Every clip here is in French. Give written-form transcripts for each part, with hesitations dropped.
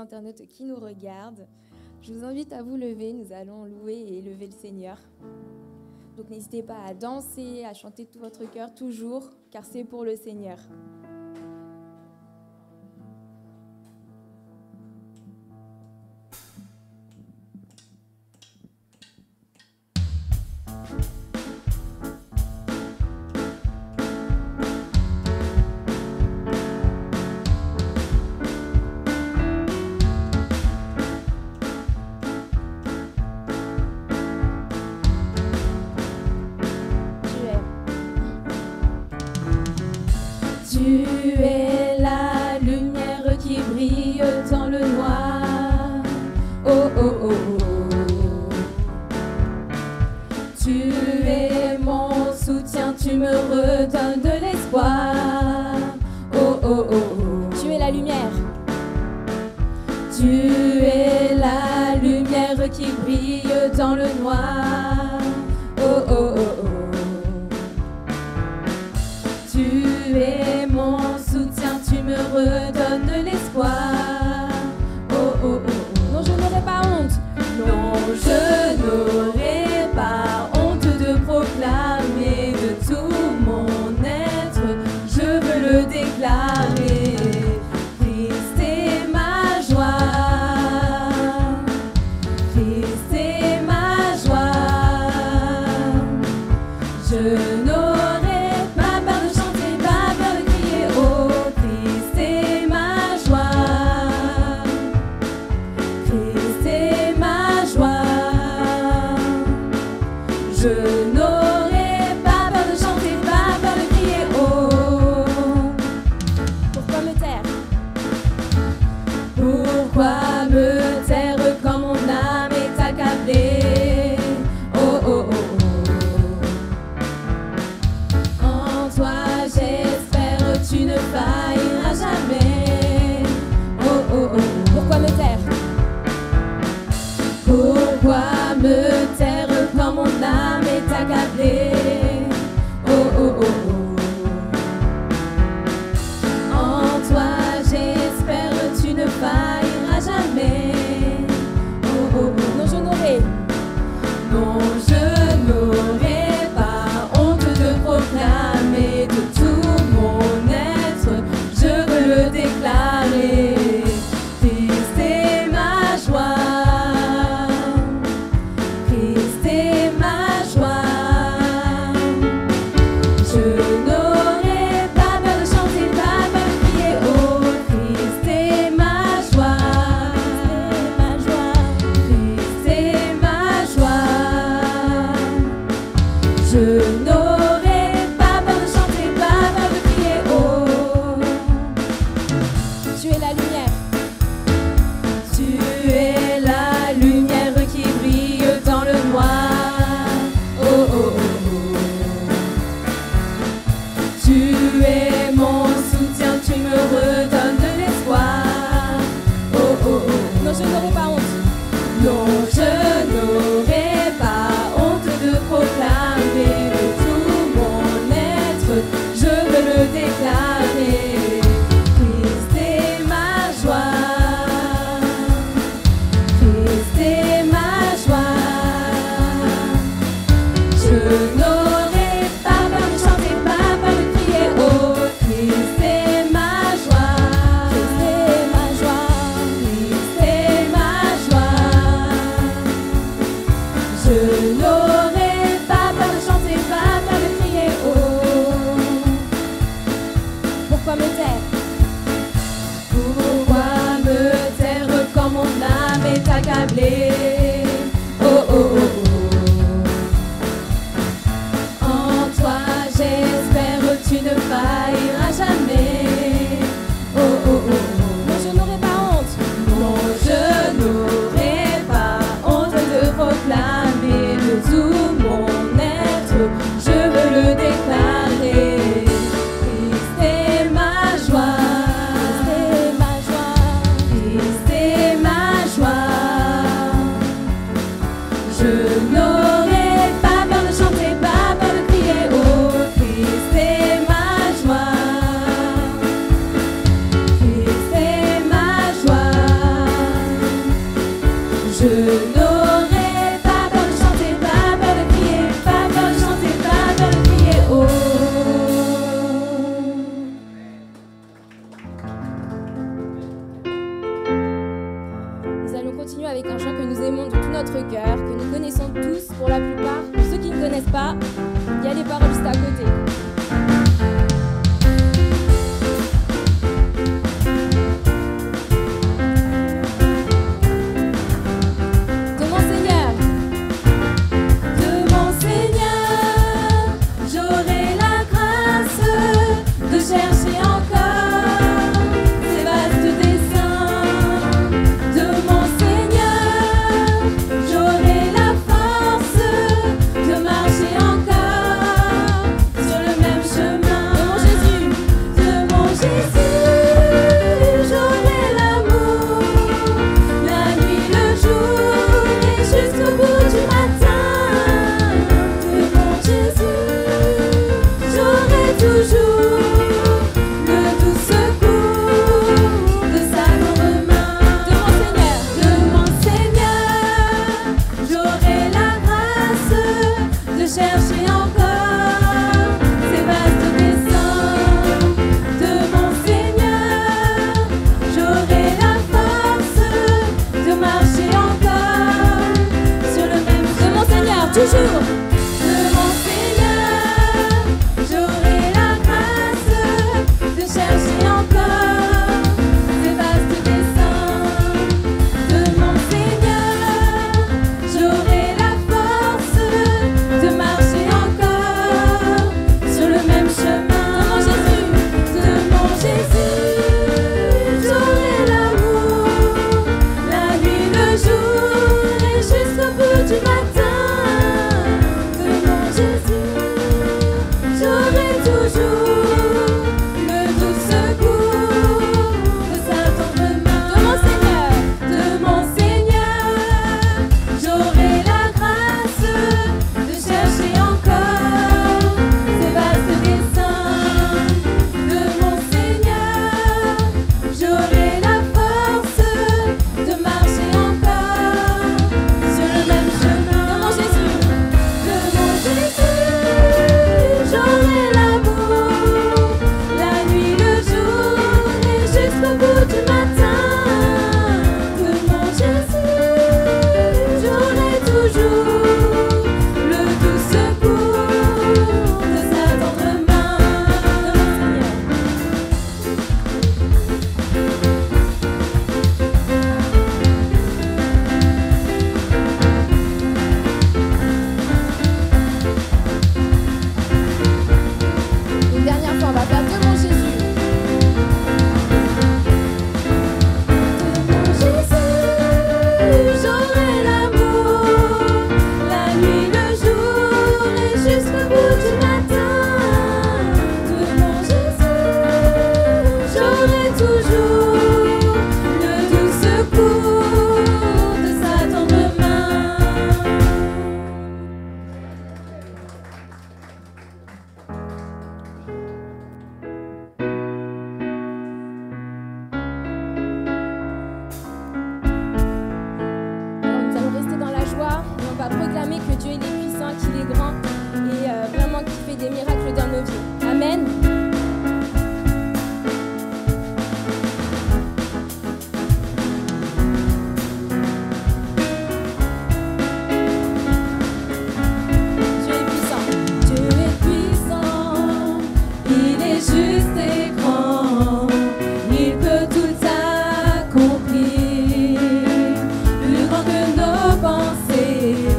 internautes qui nous regardent. Je vous invite à vous lever, nous allons louer et élever le Seigneur. Donc n'hésitez pas à danser, à chanter de tout votre cœur toujours, car c'est pour le Seigneur. Tu es la lumière qui brille dans le noir. Oh oh oh oh. Tu es mon soutien, tu me redonnes de l'espoir. Oh oh oh oh. Tu es la lumière. Tu es la lumière qui brille dans le noir. Oh oh oh oh. Tu es mon soutien, tu me redonnes de l'espoir. Oh oh oh oh. Non, je n'aurai pas honte. Non, je n'aurai pas honte de proclamer de tout mon être. Je veux le déclarer. Christ est ma joie. Christ est ma joie. Je n'aurai pas peur de chanter, pas peur de crier. Oh, Christ est ma joie. Christ est ma joie. Je n'aurai pas peur de chanter, pas peur de crier. Oh, Pourquoi me taire? pourquoi me taire quand mon âme est accablée? Oh, oh, oh, oh. En toi j'espère, tu ne failliras jamais. Oh, oh, oh, oh. Pourquoi me taire? Pourquoi me taire quand mon âme est accablée? Oh, oh, oh, oh. En toi j'espère, tu ne failliras jamais. Oh, oh, oh. Non, je n'aurai. Non, je n'aurai pas honte de proclamer de tout mon être. Je veux le déclarer. Christ est ma joie. Christ est ma joie. Je n'aurai pas peur de chanter, pas peur de crier. Oh, Christ est ma joie. Christ est ma joie. Je n'aurai pas peur de chanter, pas peur de crier. Oh, Tu es la lumière. tu es la lumière qui brille dans le noir. Oh, oh, oh, oh. Tu es mon soutien, tu me redonnes de l'espoir. Oh, oh, oh. Non, je n'aurai pas honte. Non, je n'aurai pas honte de proclamer de tout mon être. Je veux le déclarer. Christ est ma joie. Christ est ma joie. Je n'aurai pas peur de chanter, pas peur de crier. Oh, Christ est ma joie. Christ est ma joie. Christ est ma joie. Je n'aurai pas peur de chanter, pas peur de crier. Oh, Pourquoi me taire? pourquoi me taire quand mon âme est accablée? Oh, oh, oh, oh. En toi j'espère, tu ne failliras jamais. Oh, oh, oh, oh. Non, je n'aurai pas honte. Non, je n'aurai pas honte de proclamer de tout mon être. Je veux le déclarer. Christ est ma joie. C'est ma joie. Christ est ma joie. Je n'aurai pas peur de chanter, pas peur de crier, pas peur de chanter, pas peur de crier. Oh. Nous allons continuer avec un chant que nous aimons de tout notre cœur, que nous connaissons tous pour la plupart. Pour ceux qui ne connaissent pas, il y a les paroles juste à côté.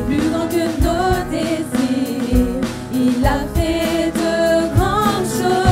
Plus grand que nos désirs, il a fait de grandes choses.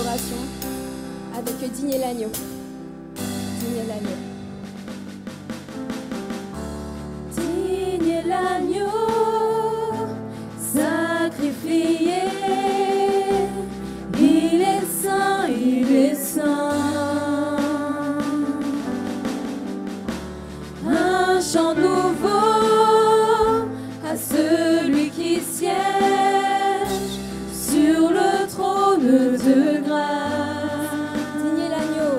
adoration avec Digne est l'agneau. Digne est l'agneau. Digne est l'agneau sacrifié. Il est saint, il est saint. Un chant nouveau à celui qui siège sur le trône de grâce. Digne est l'agneau.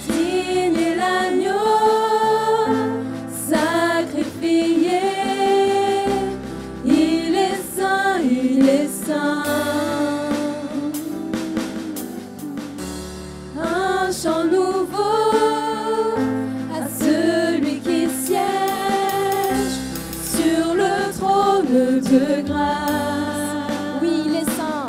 Digne est l'agneau sacrifié. Il est saint, il est saint. Un chant nouveau à celui qui siège sur le trône de grâce. Oui, il est saint.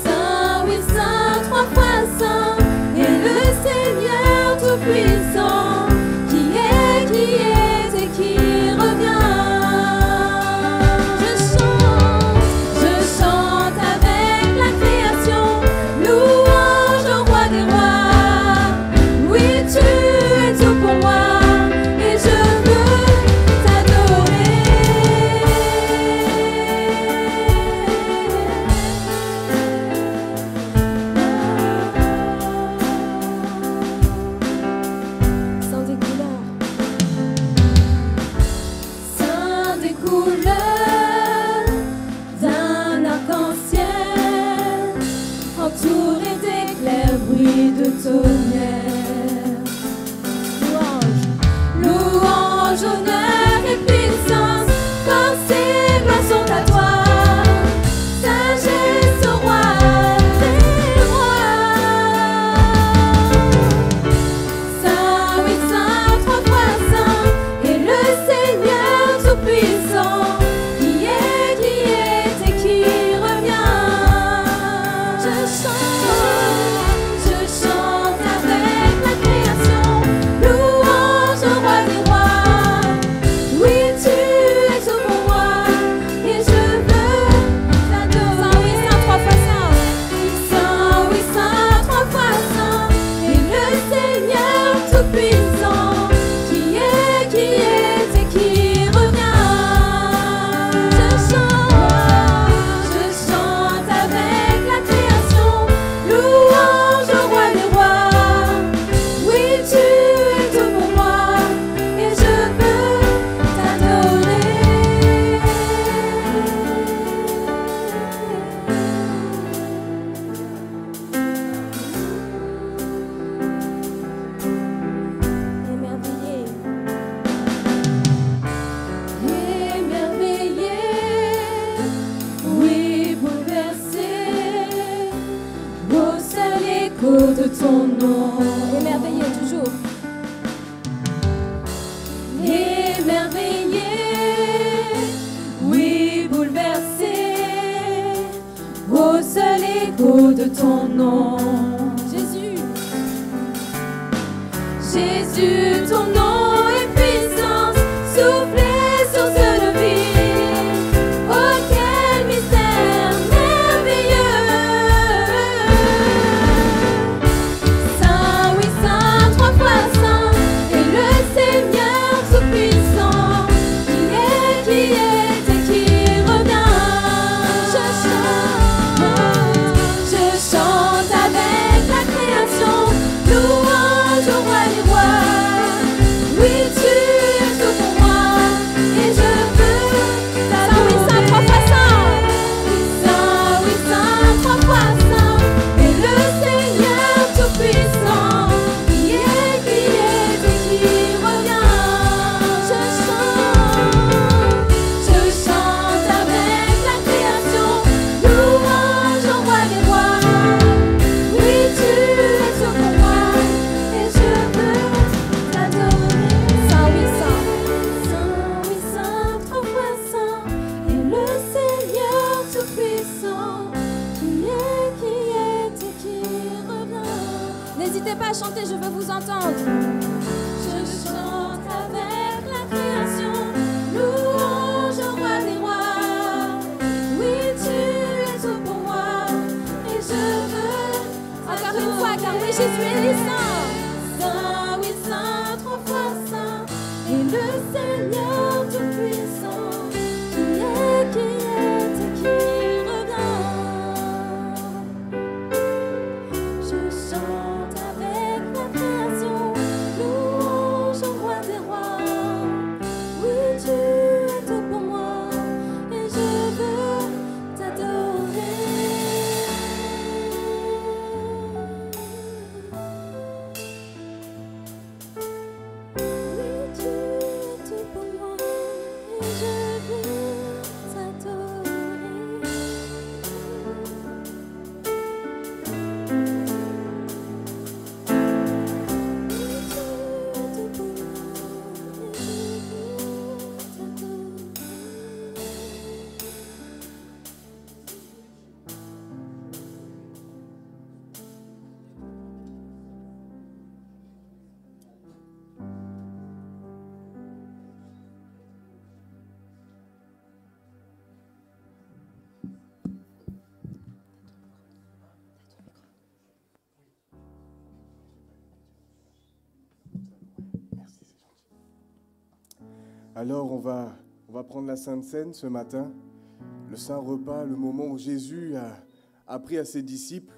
Saint, oui, saint, trois fois saint, et le Seigneur tout-puissant, qui est et qui revient. Je chante avec la création, louange au roi des rois. Oui, tu es tout pour moi, et je veux t'adorer. Saint des couleurs. Saint des couleurs d'un arc-en-ciel, entouré d'éclairs, bruit de tonnerre. Louange, honneur et puissance, force et gloire sont à toi. Sagesse au roi des rois. Saint, oui, saint, trois fois saint, et le Seigneur tout-puissant, qui est et qui revient. Je chante avec la création, louange au roi des rois. Oui, tu es tout pour moi, et je veux t'adorer. Saint, oui, saint, trois fois saint. Saint, oui, saint, trois fois saint, et le Seigneur tout-puissant, qui est et qui revient. Je chante avec la création, louange au roi des rois. Oui, tu es tout pour moi, et je veux t'adorer. Émerveillé. Émerveillé, oui, bouleversé, au seul écho de ton nom. Émerveillé toujours. Émerveillé, oui, bouleversé, au seul écho de ton nom. Jésus. Jésus, ton nom est puissance, soufflez sur ce vie. Oh, quel mystère merveilleux. Saint, oui, saint, trois fois saint, et le Seigneur tout-puissant, qui est et qui revient. Je chante avec la création, louange au roi des rois. Alors on va prendre la Sainte Seine ce matin, le Saint Repas, le moment où Jésus a appris à ses disciples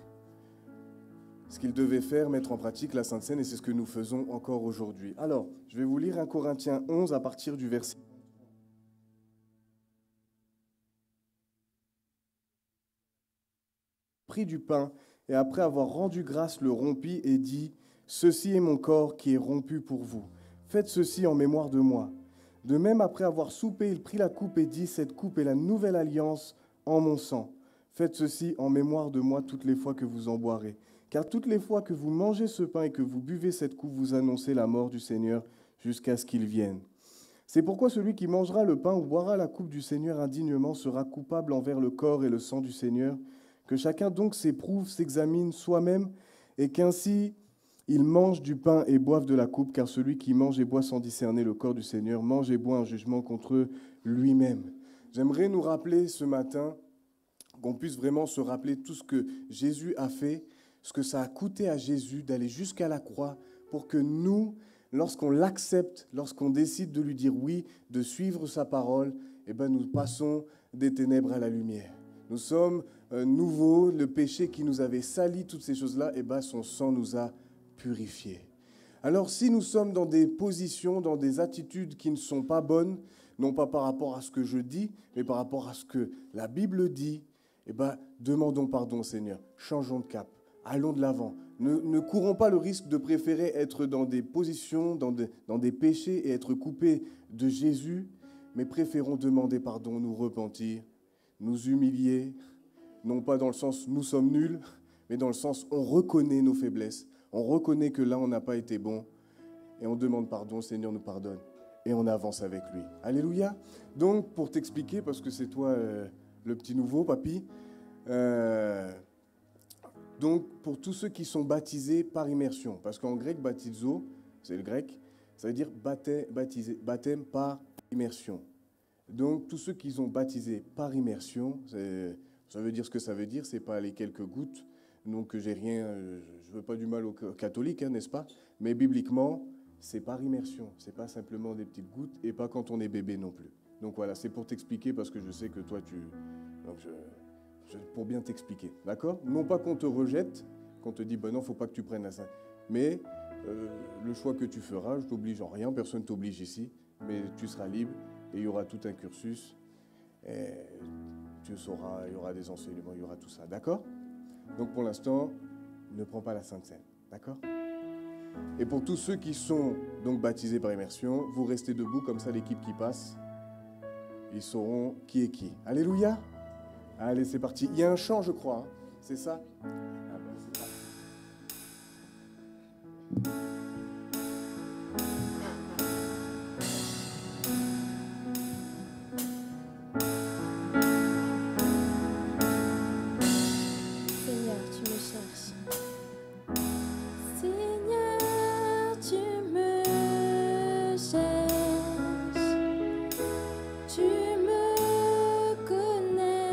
ce qu'ils devaient faire, mettre en pratique la Sainte Seine, et c'est ce que nous faisons encore aujourd'hui. Alors, je vais vous lire 1 Corinthiens 11 à partir du verset. Prit du pain, et après avoir rendu grâce, le rompit et dit, « Ceci est mon corps qui est rompu pour vous. Faites ceci en mémoire de moi. » De même, après avoir soupé, il prit la coupe et dit, « Cette coupe est la nouvelle alliance en mon sang. Faites ceci en mémoire de moi toutes les fois que vous en boirez. Car toutes les fois que vous mangez ce pain et que vous buvez cette coupe, vous annoncez la mort du Seigneur jusqu'à ce qu'il vienne. C'est pourquoi celui qui mangera le pain ou boira la coupe du Seigneur indignement sera coupable envers le corps et le sang du Seigneur. Que chacun donc s'éprouve, s'examine soi-même, et qu'ainsi il mange du pain et boive de la coupe, car celui qui mange et boit sans discerner le corps du Seigneur mange et boit un jugement contre lui-même. » J'aimerais nous rappeler ce matin, qu'on puisse vraiment se rappeler tout ce que Jésus a fait, ce que ça a coûté à Jésus d'aller jusqu'à la croix pour que nous, lorsqu'on l'accepte, lorsqu'on décide de lui dire oui, de suivre sa parole, eh ben nous passons des ténèbres à la lumière. Nous sommes nouveaux, le péché qui nous avait sali, toutes ces choses-là, eh ben son sang nous a purifiés. Alors si nous sommes dans des positions, dans des attitudes qui ne sont pas bonnes, non pas par rapport à ce que je dis, mais par rapport à ce que la Bible dit, eh ben demandons pardon au Seigneur, changeons de cap. Allons de l'avant. Ne courons pas le risque de préférer être dans des positions, dans des péchés et être coupés de Jésus, mais préférons demander pardon, nous repentir, nous humilier, non pas dans le sens nous sommes nuls, mais dans le sens on reconnaît nos faiblesses, on reconnaît que là on n'a pas été bon et on demande pardon, le Seigneur nous pardonne et on avance avec lui. Alléluia. Donc pour t'expliquer, parce que c'est toi le petit nouveau, papy, donc, pour tous ceux qui sont baptisés par immersion, parce qu'en grec, baptizo, c'est le grec, ça veut dire baptême par immersion. Donc, tous ceux qui sont baptisés par immersion, ça veut dire ce que ça veut dire, c'est pas les quelques gouttes. Donc, je veux pas du mal aux catholiques, hein, n'est-ce pas? Mais bibliquement, c'est par immersion, c'est pas simplement des petites gouttes, et pas quand on est bébé non plus. Donc voilà, c'est pour t'expliquer, parce que je sais que toi, pour bien t'expliquer, d'accord? Non pas qu'on te rejette, qu'on te dit, ben non, il ne faut pas que tu prennes la Sainte, mais le choix que tu feras, je t'oblige en rien, personne ne t'oblige ici, mais tu seras libre et il y aura tout un cursus, et tu sauras, il y aura des enseignements, il y aura tout ça, d'accord? Donc pour l'instant, ne prends pas la Sainte Seine, d'accord? Et pour tous ceux qui sont donc baptisés par immersion, vous restez debout, comme ça l'équipe qui passe, ils sauront qui est qui. Alléluia! Allez, c'est parti. Il y a un chant, je crois. Hein. C'est ça? Ah ben, c'est parti. Seigneur, tu me cherches. Seigneur, tu me cherches. Tu me connais.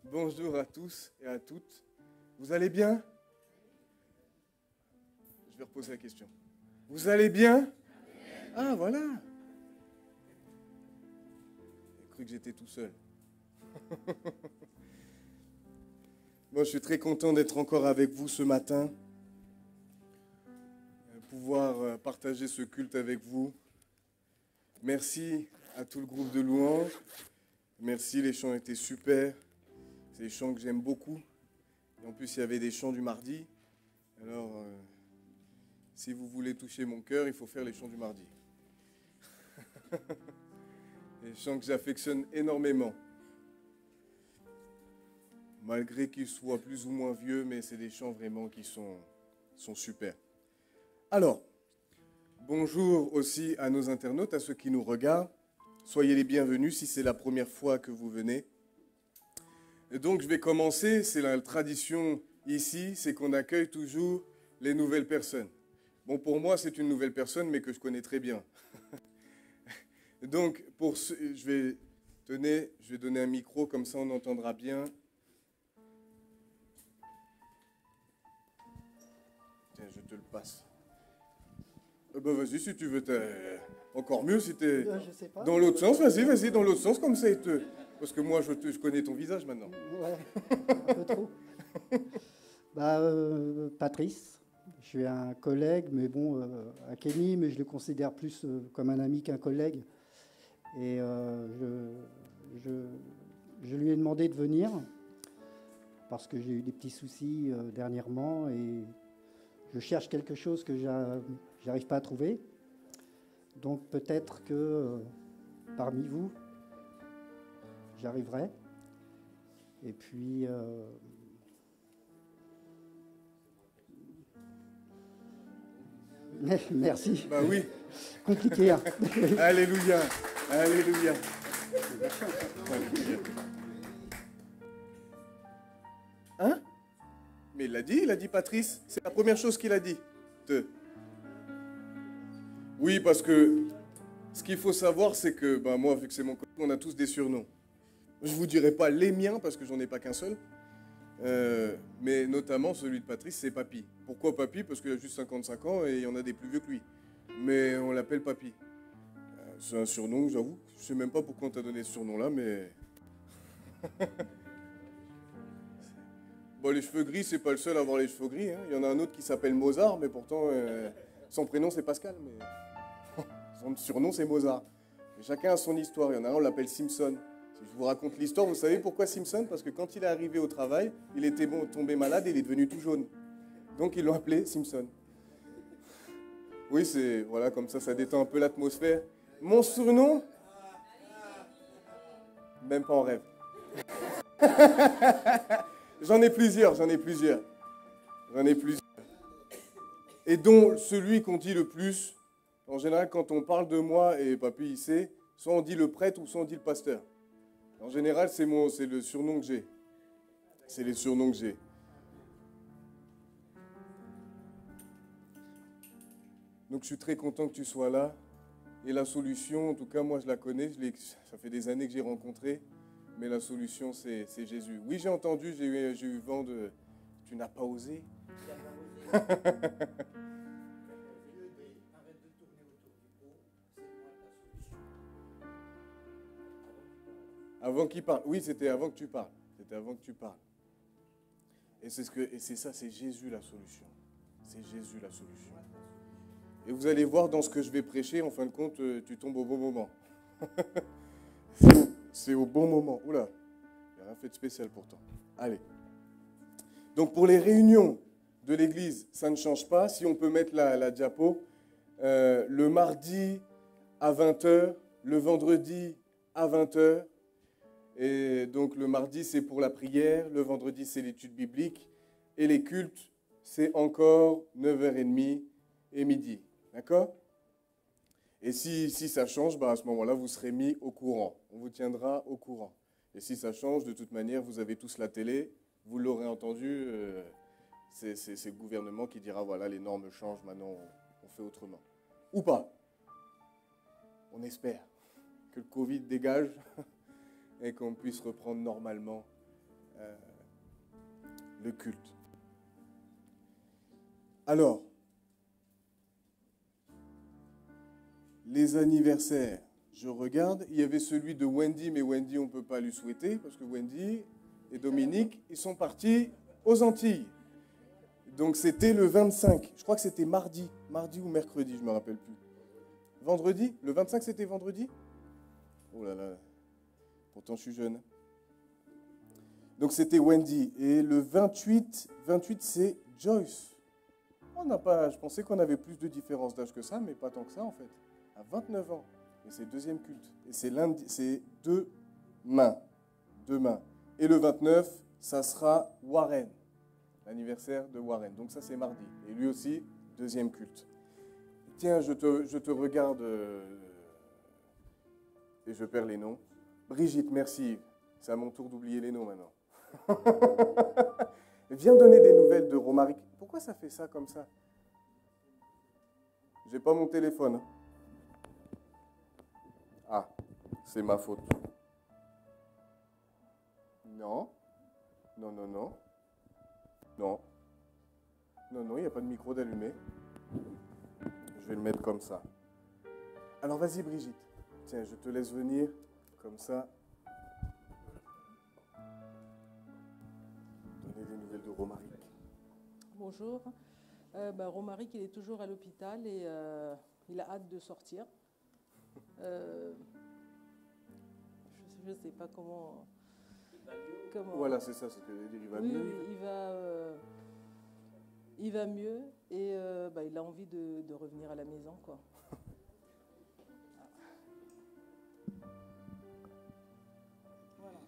Bonjour à tous et à toutes. Vous allez bien? Je vais reposer la question. Vous allez bien? Ah, voilà. J'ai cru que j'étais tout seul. Moi, je suis très content d'être encore avec vous ce matin, pouvoir partager ce culte avec vous. Merci à tout le groupe de louanges. Merci, les chants étaient super. C'est des chants que j'aime beaucoup. Et en plus, il y avait des chants du mardi. Alors, si vous voulez toucher mon cœur, il faut faire les chants du mardi. Des chants que j'affectionne énormément. Malgré qu'ils soient plus ou moins vieux, mais c'est des chants vraiment qui sont super. Alors, bonjour aussi à nos internautes, à ceux qui nous regardent. Soyez les bienvenus si c'est la première fois que vous venez. Et donc, je vais commencer. C'est la tradition ici, c'est qu'on accueille toujours les nouvelles personnes. Bon, pour moi, c'est une nouvelle personne, mais que je connais très bien. Donc, je vais donner un micro, comme ça on entendra bien. Tiens, je te le passe. Ben vas-y, si tu veux, encore mieux si tu es dans l'autre sens. Vas-y, dans l'autre sens, comme ça. Parce que moi, je connais ton visage maintenant. Ouais, un peu trop. Patrice, je suis un collègue, mais bon, à Kenny, mais je le considère plus comme un ami qu'un collègue. Et je lui ai demandé de venir, parce que j'ai eu des petits soucis dernièrement, et je cherche quelque chose que j'arrive pas à trouver. Donc peut-être que parmi vous, j'arriverai. Et puis... Merci. Bah oui. Compliqué. Hein. Alléluia. Alléluia. Hein? Mais il l'a dit Patrice. C'est la première chose qu'il a dit. Oui, parce que ce qu'il faut savoir, c'est que moi, vu que c'est mon collègue, on a tous des surnoms. Je ne vous dirai pas les miens, parce que j'en ai pas qu'un seul. Mais notamment celui de Patrice, c'est Papy. Pourquoi Papy? Parce qu'il a juste 55 ans et il y en a des plus vieux que lui. Mais on l'appelle Papy. C'est un surnom, j'avoue. Je ne sais même pas pourquoi on t'a donné ce surnom-là, mais... Bon, les cheveux gris, c'est pas le seul à avoir les cheveux gris. Hein. Il y en a un autre qui s'appelle Mozart, mais pourtant, son prénom, c'est Pascal. Mais son surnom, c'est Mozart. Et chacun a son histoire. Il y en a un, on l'appelle Simpson. Si je vous raconte l'histoire, vous savez pourquoi Simpson? Parce que quand il est arrivé au travail, il était tombé malade et il est devenu tout jaune. Donc, ils l'ont appelé Simpson. Oui, c'est... Voilà, comme ça détend un peu l'atmosphère. Mon surnom? Même pas en rêve. J'en ai plusieurs. Et dont celui qu'on dit le plus, en général, quand on parle de moi, et Papy, il sait, soit on dit le prêtre ou soit on dit le pasteur. En général, c'est le surnom que j'ai. C'est les surnoms que j'ai. Donc, je suis très content que tu sois là. Et la solution, en tout cas, moi, je la connais. Ça fait des années que j'ai rencontré. Mais la solution, c'est Jésus. Oui, j'ai entendu, j'ai eu vent de... Tu n'as pas osé? Avant qu'il parle. Oui, c'était avant que tu parles. Et c'est ça, c'est Jésus la solution. C'est Jésus la solution. Et vous allez voir dans ce que je vais prêcher, en fin de compte, tu tombes au bon moment. C'est au bon moment. Oula, il n'y a rien fait de spécial pourtant. Allez. Donc pour les réunions de l'église, ça ne change pas. Si on peut mettre la diapo. Le mardi à 20h, le vendredi à 20h. Et donc le mardi, c'est pour la prière. Le vendredi, c'est l'étude biblique. Et les cultes, c'est encore 9h30 et midi. D'accord? Et si ça change, à ce moment-là, vous serez mis au courant. On vous tiendra au courant. Et si ça change, de toute manière, vous avez tous la télé. Vous l'aurez entendu, c'est le gouvernement qui dira, voilà, les normes changent, maintenant on fait autrement. Ou pas. On espère que le Covid dégage et qu'on puisse reprendre normalement le culte. Alors, les anniversaires, je regarde, il y avait celui de Wendy, mais Wendy, on ne peut pas lui souhaiter, parce que Wendy et Dominique, ils sont partis aux Antilles. Donc c'était le 25, je crois que c'était mardi ou mercredi, je ne me rappelle plus. Vendredi? Le 25, c'était vendredi? Oh là là, pourtant je suis jeune. Donc c'était Wendy. Et le 28 c'est Joyce. On n'a pas, je pensais qu'on avait plus de différence d'âge que ça, mais pas tant que ça en fait. À 29 ans. Et c'est le deuxième culte. Et c'est lundi, c'est demain. Demain. Et le 29, ça sera Warren. L'anniversaire de Warren. Donc ça c'est mardi. Et lui aussi, deuxième culte. Tiens, je te regarde et je perds les noms. Brigitte, merci. C'est à mon tour d'oublier les noms maintenant. Viens donner des nouvelles de Romaric. Pourquoi ça fait ça comme ça? J'ai pas mon téléphone. Hein. Ah, c'est ma faute. Non. Non, non, non. Non. Non, non, il n'y a pas de micro d'allumé. Je vais le mettre comme ça. Alors vas-y Brigitte. Tiens, je te laisse venir comme ça. Donner des nouvelles de Romaric. Bonjour. Romaric, il est toujours à l'hôpital et il a hâte de sortir. Je ne sais pas comment... Voilà, c'est ça, c'est ce que je veux dire. Il va mieux. Oui, il va mieux et il a envie de revenir à la maison, quoi. Voilà.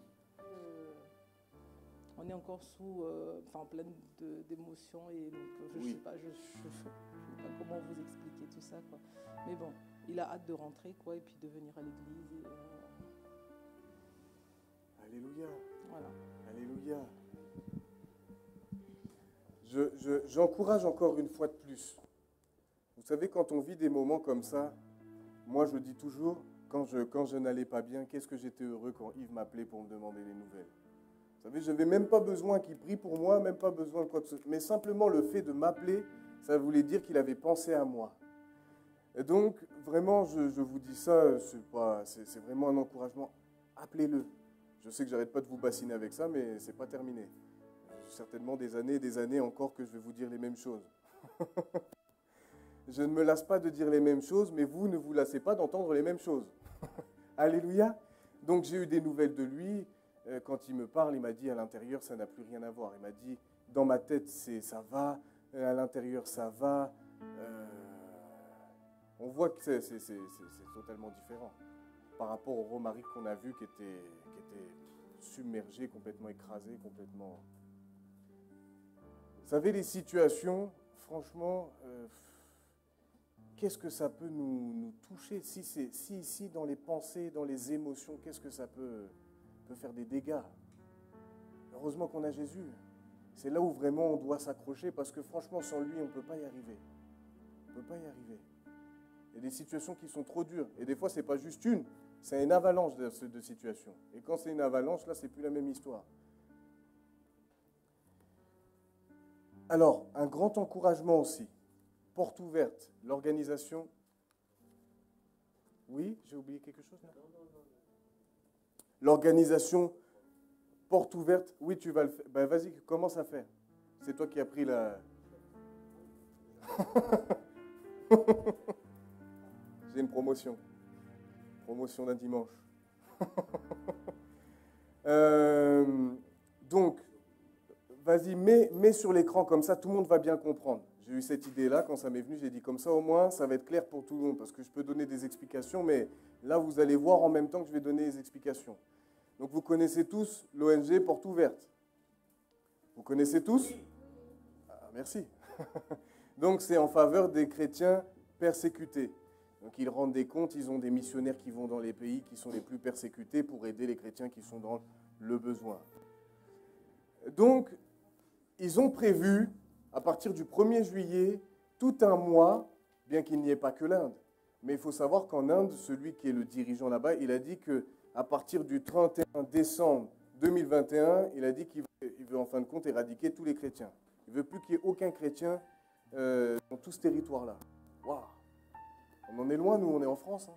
On est encore en pleine d'émotions et donc je sais pas comment vous expliquer tout ça, quoi. Mais bon, il a hâte de rentrer, quoi, et puis de venir à l'église. Alléluia. Voilà. Alléluia. J'encourage encore une fois de plus. Vous savez, quand on vit des moments comme ça, moi je dis toujours, quand je n'allais pas bien, qu'est-ce que j'étais heureux quand Yves m'appelait pour me demander des nouvelles. Vous savez, je n'avais même pas besoin qu'il prie pour moi, même pas besoin de quoi que ce soit. Mais simplement le fait de m'appeler, ça voulait dire qu'il avait pensé à moi. Et donc, vraiment, je vous dis ça, c'est vraiment un encouragement. Appelez-le. Je sais que j'arrête pas de vous bassiner avec ça, mais c'est pas terminé. Certainement des années et des années encore que je vais vous dire les mêmes choses. Je ne me lasse pas de dire les mêmes choses, mais vous ne vous lassez pas d'entendre les mêmes choses. Alléluia. Donc j'ai eu des nouvelles de lui. Quand il me parle, il m'a dit à l'intérieur, ça n'a plus rien à voir. Il m'a dit, dans ma tête, ça va, à l'intérieur, ça va. On voit que c'est totalement différent par rapport au Romaric qu'on a vu qui était submergé, complètement écrasé, complètement... Vous savez, les situations, franchement, qu'est-ce que ça peut nous toucher? Si ici, dans les pensées, dans les émotions, qu'est-ce que ça peut faire des dégâts? Heureusement qu'on a Jésus. C'est là où vraiment on doit s'accrocher, parce que franchement, sans lui, on ne peut pas y arriver. On ne peut pas y arriver. Il y a des situations qui sont trop dures. Et des fois, ce n'est pas juste une, c'est une avalanche de situations. Et quand c'est une avalanche, là, ce n'est plus la même histoire. Alors, un grand encouragement aussi. Porte ouverte, l'organisation. Oui, j'ai oublié quelque chose? Non. L'organisation, porte ouverte. Oui, tu vas le faire. Ben, vas-y, commence à faire. C'est toi qui as pris la... J'ai une promotion. Promotion d'un dimanche. Donc, vas-y, mets sur l'écran comme ça, tout le monde va bien comprendre. J'ai eu cette idée-là, quand ça m'est venu, j'ai dit comme ça au moins, ça va être clair pour tout le monde, parce que je peux donner des explications, mais là, vous allez voir en même temps que je vais donner les explications. Donc, vous connaissez tous l'ONG Porte Ouverte. Vous connaissez tous? Ah, merci. Donc, c'est en faveur des chrétiens persécutés. Donc, ils rendent des comptes, ils ont des missionnaires qui vont dans les pays qui sont les plus persécutés pour aider les chrétiens qui sont dans le besoin. Donc, ils ont prévu, à partir du 1er juillet, tout un mois, bien qu'il n'y ait pas que l'Inde. Mais il faut savoir qu'en Inde, celui qui est le dirigeant là-bas, il a dit que à partir du 31 décembre 2021, il a dit qu'il veut en fin de compte éradiquer tous les chrétiens. Il ne veut plus qu'il y ait aucun chrétien dans tout ce territoire-là. Waouh! On en est loin, nous, on est en France. Hein.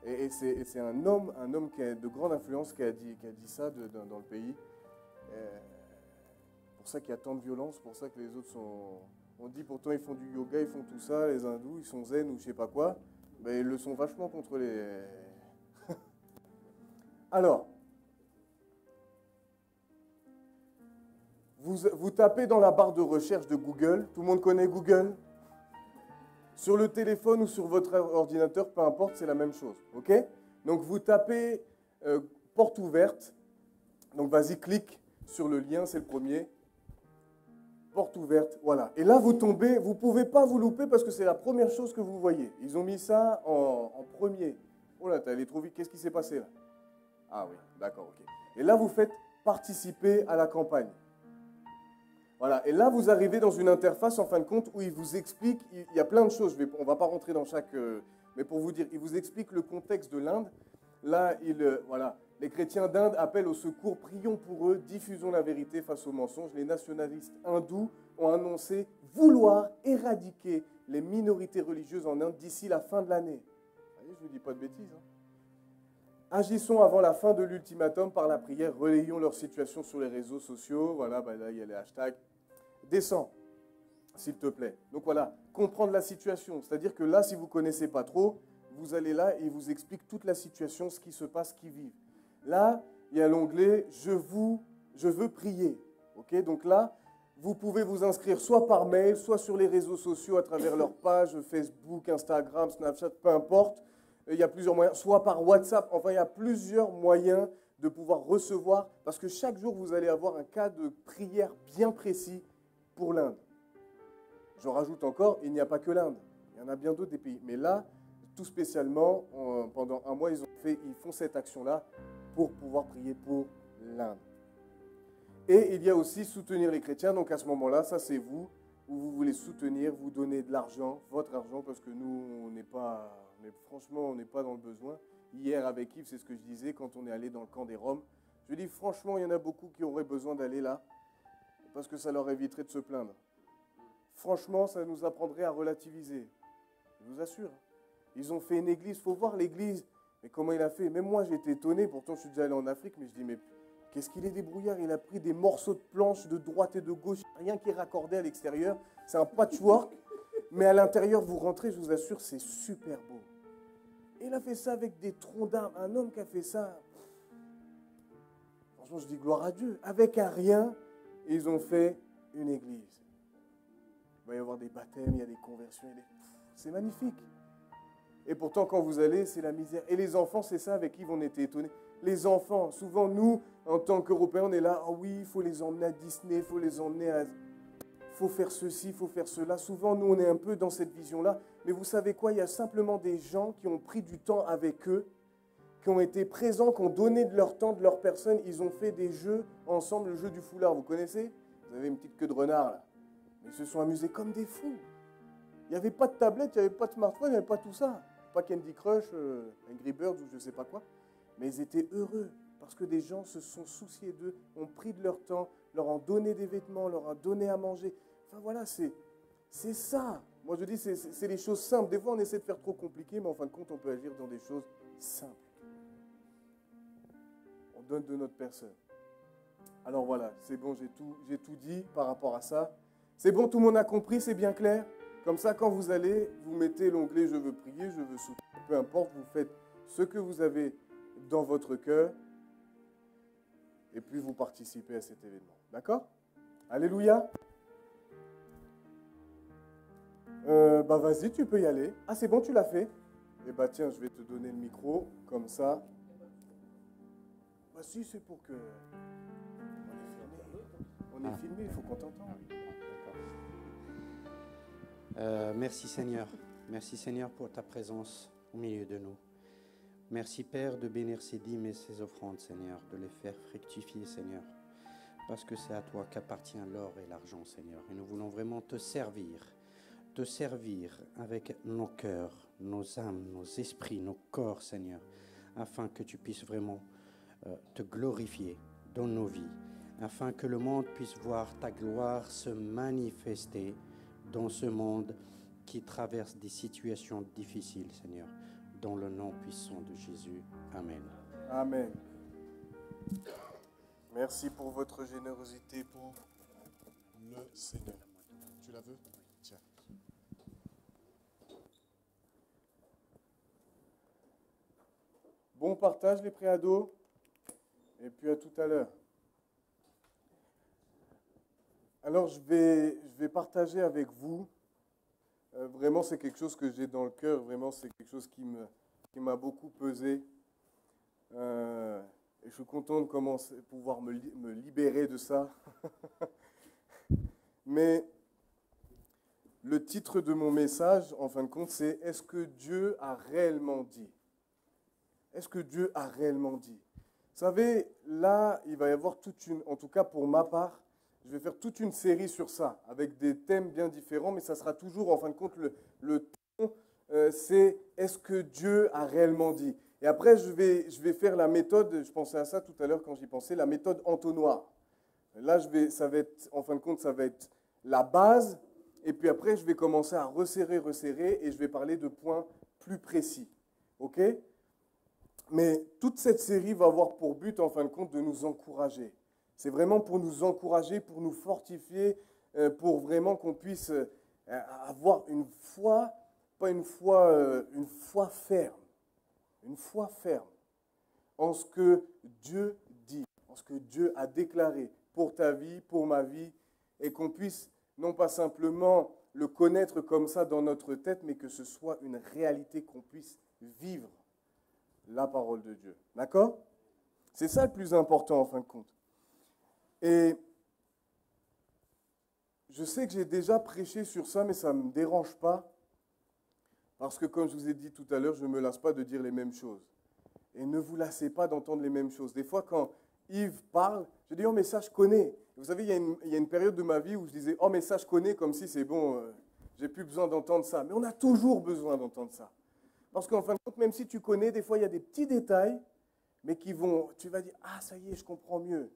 Et c'est un homme qui a de grande influence qui a dit ça dans le pays. C'est pour ça qu'il y a tant de violence, pour ça que les autres sont... On dit pourtant ils font du yoga, ils font tout ça, les hindous, ils sont zen ou je sais pas quoi. Mais ils le sont vachement contre les... Alors, vous tapez dans la barre de recherche de Google. Tout le monde connaît Google? Sur le téléphone ou sur votre ordinateur, peu importe, c'est la même chose. Ok? Donc vous tapez porte ouverte. Donc vas-y, clique sur le lien, c'est le premier. Porte ouverte, voilà. Et là, vous tombez, vous ne pouvez pas vous louper parce que c'est la première chose que vous voyez. Ils ont mis ça en premier. Oh là, t'es allé trop vite. Qu'est-ce qui s'est passé là? Ah oui, d'accord, ok. Et là, vous faites participer à la campagne. Voilà. Et là, vous arrivez dans une interface, en fin de compte, où il vous explique, il y a plein de choses. On ne va pas rentrer dans chaque... mais pour vous dire, il vous explique le contexte de l'Inde. Là, voilà. Les chrétiens d'Inde appellent au secours, prions pour eux, diffusons la vérité face aux mensonges. Les nationalistes hindous ont annoncé vouloir éradiquer les minorités religieuses en Inde d'ici la fin de l'année. Vous voyez, je ne vous dis pas de bêtises. Hein. Agissons avant la fin de l'ultimatum par la prière, relayons leur situation sur les réseaux sociaux. Voilà, là, il y a les hashtags. Descends, s'il te plaît. Donc voilà, comprendre la situation. C'est-à-dire que là, si vous ne connaissez pas trop, vous allez là et il vous explique toute la situation, ce qui se passe, ce qui vit. Là, il y a l'onglet « Je veux prier ». Okay, donc là, vous pouvez vous inscrire soit par mail, soit sur les réseaux sociaux à travers leur page, Facebook, Instagram, Snapchat, peu importe. Il y a plusieurs moyens, soit par WhatsApp. Enfin, il y a plusieurs moyens de pouvoir recevoir, parce que chaque jour, vous allez avoir un cas de prière bien précis pour l'Inde. Je rajoute encore, il n'y a pas que l'Inde. Il y en a bien d'autres des pays. Mais là, tout spécialement, pendant un mois, ils font cette action-là pour pouvoir prier pour l'Inde. Et il y a aussi soutenir les chrétiens. Donc à ce moment-là, ça c'est vous, où vous voulez soutenir, vous donner de l'argent, votre argent, parce que nous, on n'est pas, mais franchement, on n'est pas dans le besoin. Hier avec Yves, c'est ce que je disais quand on est allé dans le camp des Roms. Je dis franchement, il y en a beaucoup qui auraient besoin d'aller là, parce que ça leur éviterait de se plaindre. Franchement, ça nous apprendrait à relativiser. Je vous assure. Ils ont fait une église, il faut voir l'église. Mais comment il a fait? Même moi, j'étais étonné. Pourtant, je suis déjà allé en Afrique, mais je dis, mais qu'est-ce qu'il est débrouillard? Il a pris des morceaux de planches de droite et de gauche, rien qui est raccordé à l'extérieur. C'est un patchwork. Mais à l'intérieur, vous rentrez, je vous assure, c'est super beau. Et il a fait ça avec des troncs d'arbres. Un homme qui a fait ça, franchement, je dis gloire à Dieu. Avec un rien, ils ont fait une église. Il va y avoir des baptêmes, il y a des conversions. C'est magnifique. Et pourtant, quand vous allez, c'est la misère. Et les enfants, c'est ça avec qui on était étonnés. Les enfants, souvent, nous, en tant qu'Européens, on est là, oh oui, il faut les emmener à Disney, il faut les emmener à... Il faut faire ceci, il faut faire cela. Souvent, nous, on est un peu dans cette vision-là. Mais vous savez quoi? Il y a simplement des gens qui ont pris du temps avec eux, qui ont été présents, qui ont donné de leur temps, de leur personne. Ils ont fait des jeux ensemble, le jeu du foulard, vous connaissez? Vous avez une petite queue de renard, là. Ils se sont amusés comme des fous. Il n'y avait pas de tablette, il n'y avait pas de smartphone, il n'y avait pas tout ça. Pas Candy Crush, Angry Birds ou je ne sais pas quoi. Mais ils étaient heureux parce que des gens se sont souciés d'eux, ont pris de leur temps, leur ont donné des vêtements, leur ont donné à manger. Enfin voilà, c'est ça. Moi je dis, c'est les choses simples. Des fois on essaie de faire trop compliqué, mais en fin de compte on peut agir dans des choses simples. On donne de notre personne. Alors voilà, c'est bon, j'ai tout dit par rapport à ça. C'est bon, tout le monde a compris, c'est bien clair? Comme ça, quand vous allez, vous mettez l'onglet « Je veux prier »,« Je veux soutenir », peu importe, vous faites ce que vous avez dans votre cœur et puis vous participez à cet événement. D'accord? Alléluia. Vas-y, tu peux y aller. Ah, c'est bon, tu l'as fait? Eh bien, tiens, je vais te donner le micro, comme ça. Bah si, c'est pour que... On est filmé, il faut qu'on t'entende. Merci Seigneur. Merci Seigneur pour ta présence au milieu de nous. Merci Père de bénir ces dîmes et ces offrandes, Seigneur, de les faire fructifier, Seigneur. Parce que c'est à toi qu'appartient l'or et l'argent, Seigneur. Et nous voulons vraiment te servir avec nos cœurs, nos âmes, nos esprits, nos corps, Seigneur, afin que tu puisses vraiment te glorifier dans nos vies, afin que le monde puisse voir ta gloire se manifester dans ce monde qui traverse des situations difficiles, Seigneur, dans le nom puissant de Jésus. Amen. Amen. Merci pour votre générosité pour le Seigneur. Tu la veux? Tiens. Bon partage les préados. Et puis à tout à l'heure. Alors je vais partager avec vous. Vraiment c'est quelque chose que j'ai dans le cœur. Vraiment c'est quelque chose qui m'a beaucoup pesé. Et je suis content de commencer, pouvoir me libérer de ça. Mais le titre de mon message, en fin de compte, c'est « Est-ce que Dieu a réellement dit ?» Est-ce que Dieu a réellement dit? Vous savez, là, il va y avoir en tout cas pour ma part, je vais faire toute une série sur ça, avec des thèmes bien différents, mais ça sera toujours, en fin de compte, le ton, c'est « Est-ce que Dieu a réellement dit ?» Et après, je vais faire la méthode, je pensais à ça tout à l'heure quand j'y pensais, la méthode entonnoir. Là, ça va être, en fin de compte, ça va être la base, et puis après, je vais commencer à resserrer, et je vais parler de points plus précis. OK? Mais toute cette série va avoir pour but, en fin de compte, de nous encourager. C'est vraiment pour nous encourager, pour nous fortifier, pour vraiment qu'on puisse avoir une foi, pas une foi ferme. Une foi ferme en ce que Dieu dit, en ce que Dieu a déclaré pour ta vie, pour ma vie, et qu'on puisse non pas simplement le connaître comme ça dans notre tête, mais que ce soit une réalité qu'on puisse vivre la parole de Dieu. D'accord? C'est ça le plus important en fin de compte. Et je sais que j'ai déjà prêché sur ça, mais ça ne me dérange pas. Parce que comme je vous ai dit tout à l'heure, je ne me lasse pas de dire les mêmes choses. Et ne vous lassez pas d'entendre les mêmes choses. Des fois, quand Yves parle, je dis « Oh, mais ça, je connais ». Vous savez, il y a une période de ma vie où je disais « Oh, mais ça, je connais », comme si c'est bon, j'ai plus besoin d'entendre ça. Mais on a toujours besoin d'entendre ça. Parce qu'en fin de compte, même si tu connais, des fois, il y a des petits détails, mais tu vas dire « Ah, ça y est, je comprends mieux ».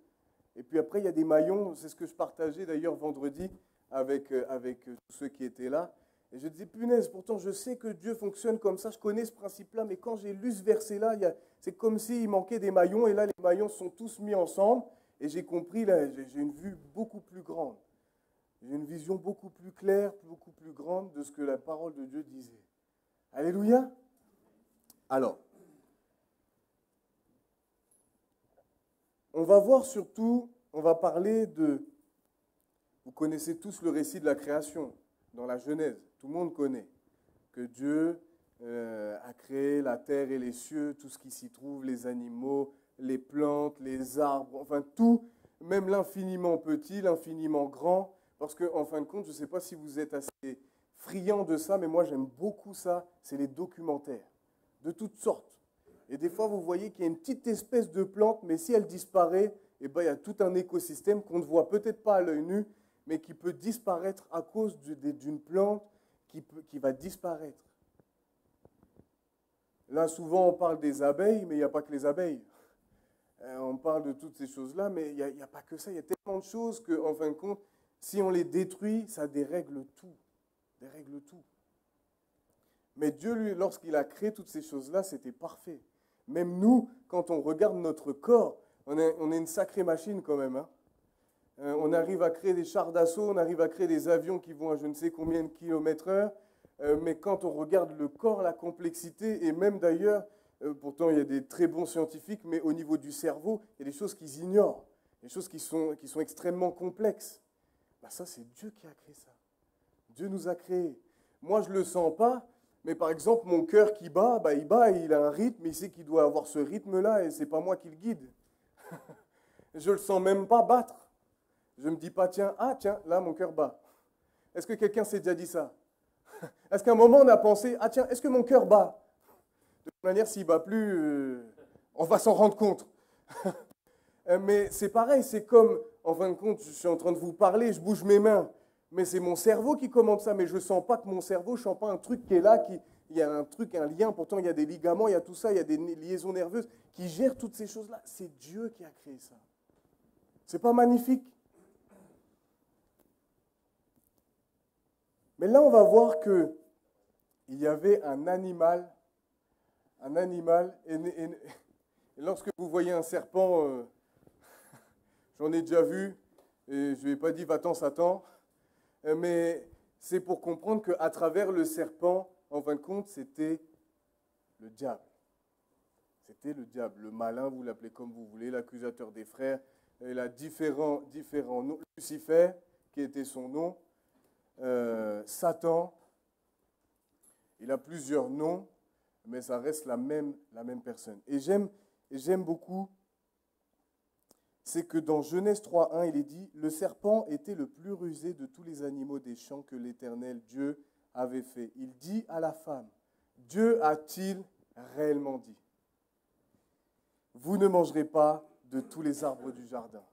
Et puis après, il y a des maillons, c'est ce que je partageais d'ailleurs vendredi avec tous ceux qui étaient là. Et je disais, punaise, pourtant je sais que Dieu fonctionne comme ça, je connais ce principe-là, mais quand j'ai lu ce verset-là, c'est comme s'il manquait des maillons, et là les maillons sont tous mis ensemble, et j'ai compris, là, j'ai une vue beaucoup plus grande. J'ai une vision beaucoup plus claire, beaucoup plus grande de ce que la parole de Dieu disait. Alléluia. Alors, on va voir surtout, on va parler vous connaissez tous le récit de la création, dans la Genèse. Tout le monde connaît que Dieu a créé la terre et les cieux, tout ce qui s'y trouve, les animaux, les plantes, les arbres, enfin tout, même l'infiniment petit, l'infiniment grand, parce qu'en fin de compte, je ne sais pas si vous êtes assez friand de ça, mais moi j'aime beaucoup ça, c'est les documentaires, de toutes sortes. Et des fois, vous voyez qu'il y a une petite espèce de plante, mais si elle disparaît, eh ben, il y a tout un écosystème qu'on ne voit peut-être pas à l'œil nu, mais qui peut disparaître à cause d'une plante qui va disparaître. Là, souvent, on parle des abeilles, mais il n'y a pas que les abeilles. On parle de toutes ces choses-là, mais il n'y a pas que ça. Il y a tellement de choses qu'en fin de compte, si on les détruit, ça dérègle tout. Dérègle tout. Mais Dieu, lui, lorsqu'il a créé toutes ces choses-là, c'était parfait. Même nous, quand on regarde notre corps, on est une sacrée machine quand même, hein. On arrive à créer des chars d'assaut, on arrive à créer des avions qui vont à je ne sais combien de kilomètres heure, mais quand on regarde le corps, la complexité, et même d'ailleurs, pourtant il y a des très bons scientifiques, mais au niveau du cerveau, il y a des choses qu'ils ignorent, des choses qui sont extrêmement complexes. Ben ça, c'est Dieu qui a créé ça. Dieu nous a créés. Moi, je ne le sens pas, mais par exemple, mon cœur qui bat, il a un rythme, il sait qu'il doit avoir ce rythme-là, et ce n'est pas moi qui le guide. Je ne le sens même pas battre. Je ne me dis pas, tiens, là, mon cœur bat. Est-ce que quelqu'un s'est déjà dit ça? Est-ce qu'à un moment, on a pensé, ah tiens, est-ce que mon cœur bat? De toute manière, s'il ne bat plus, on va s'en rendre compte. Mais c'est pareil, c'est comme, en fin de compte, je suis en train de vous parler, je bouge mes mains, mais c'est mon cerveau qui commande ça, mais je ne sens pas que mon cerveau, je ne sens pas un truc qui est là, il y a un truc, un lien, pourtant il y a des ligaments, il y a tout ça, il y a des liaisons nerveuses qui gèrent toutes ces choses-là. C'est Dieu qui a créé ça. C'est pas magnifique? Mais là, on va voir qu'il y avait un animal, et lorsque vous voyez un serpent, j'en ai déjà vu, et je ne lui ai pas dit va-t'en Satan, mais c'est pour comprendre qu'à travers le serpent, en fin de compte, c'était le diable. C'était le diable, le malin, vous l'appelez comme vous voulez, l'accusateur des frères. Il a différents noms. Lucifer, qui était son nom. Satan, il a plusieurs noms, mais ça reste la même personne. Et j'aime beaucoup, c'est que dans Genèse 3.1, il est dit « Le serpent était le plus rusé de tous les animaux des champs que l'Éternel Dieu avait fait. Il dit à la femme, Dieu a-t-il réellement dit ? Vous ne mangerez pas de tous les arbres du jardin. »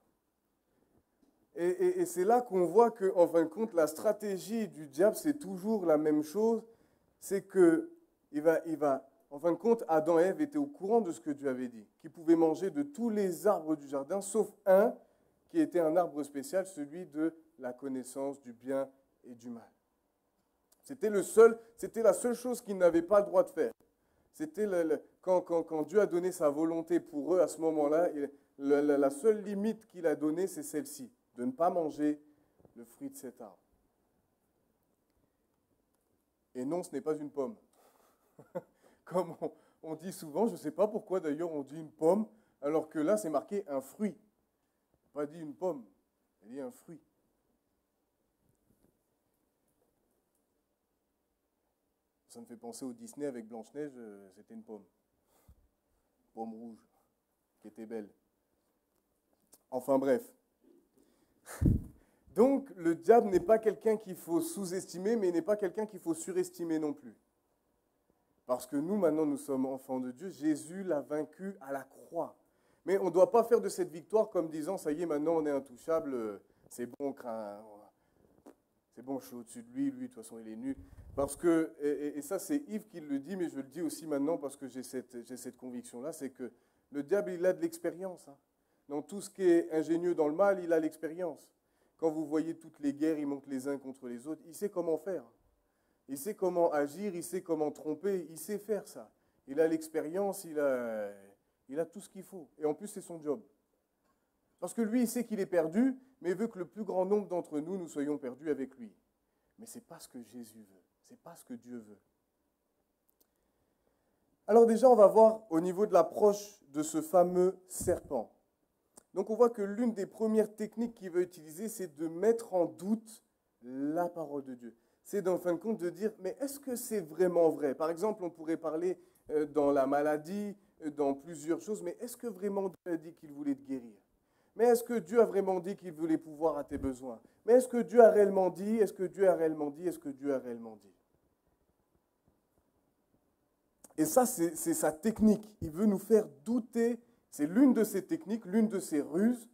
Et c'est là qu'on voit qu'en fin de compte, la stratégie du diable, c'est toujours la même chose. C'est que, en fin de compte, Adam et Ève étaient au courant de ce que Dieu avait dit, qu'ils pouvaient manger de tous les arbres du jardin, sauf un qui était un arbre spécial, celui de la connaissance du bien et du mal. C'était la seule chose qu'ils n'avaient pas le droit de faire. C'était quand Dieu a donné sa volonté pour eux à ce moment-là, la seule limite qu'il a donnée, c'est celle-ci, de ne pas manger le fruit de cet arbre. Et non, ce n'est pas une pomme. Comme on dit souvent, je ne sais pas pourquoi d'ailleurs on dit une pomme, alors que là c'est marqué un fruit. Pas dit une pomme, il dit un fruit. Ça me fait penser au Disney avec Blanche-Neige, c'était une pomme. Pomme rouge, qui était belle. Enfin bref. Donc, le diable n'est pas quelqu'un qu'il faut sous-estimer, mais il n'est pas quelqu'un qu'il faut surestimer non plus. Parce que nous, maintenant, nous sommes enfants de Dieu. Jésus l'a vaincu à la croix. Mais on ne doit pas faire de cette victoire comme disant, ça y est, maintenant, on est intouchable, c'est bon, c'est bon, je suis au-dessus de lui, de toute façon, il est nu. Parce que, et ça, c'est Yves qui le dit, mais je le dis aussi maintenant parce que j'ai cette conviction-là, c'est que le diable, il a de l'expérience. Hein. Dans tout ce qui est ingénieux dans le mal, il a l'expérience. Quand vous voyez toutes les guerres, ils montent les uns contre les autres, il sait comment faire. Il sait comment agir, il sait comment tromper, il sait faire ça. Il a l'expérience, il a tout ce qu'il faut. Et en plus, c'est son job. Parce que lui, il sait qu'il est perdu, mais il veut que le plus grand nombre d'entre nous, nous soyons perdus avec lui. Mais ce n'est pas ce que Jésus veut. Ce n'est pas ce que Dieu veut. Alors déjà, on va voir au niveau de l'approche de ce fameux serpent. Donc on voit que l'une des premières techniques qu'il va utiliser, c'est de mettre en doute la parole de Dieu. C'est en fin de compte de dire, mais est-ce que c'est vraiment vrai? Par exemple, on pourrait parler dans la maladie, dans plusieurs choses, mais est-ce que vraiment Dieu a dit qu'il voulait te guérir? Mais est-ce que Dieu a vraiment dit qu'il voulait pouvoir à tes besoins? Mais est-ce que Dieu a réellement dit? Est-ce que Dieu a réellement dit? Est-ce que Dieu a réellement dit? Et ça, c'est sa technique. Il veut nous faire douter. C'est l'une de ses techniques, l'une de ses ruses,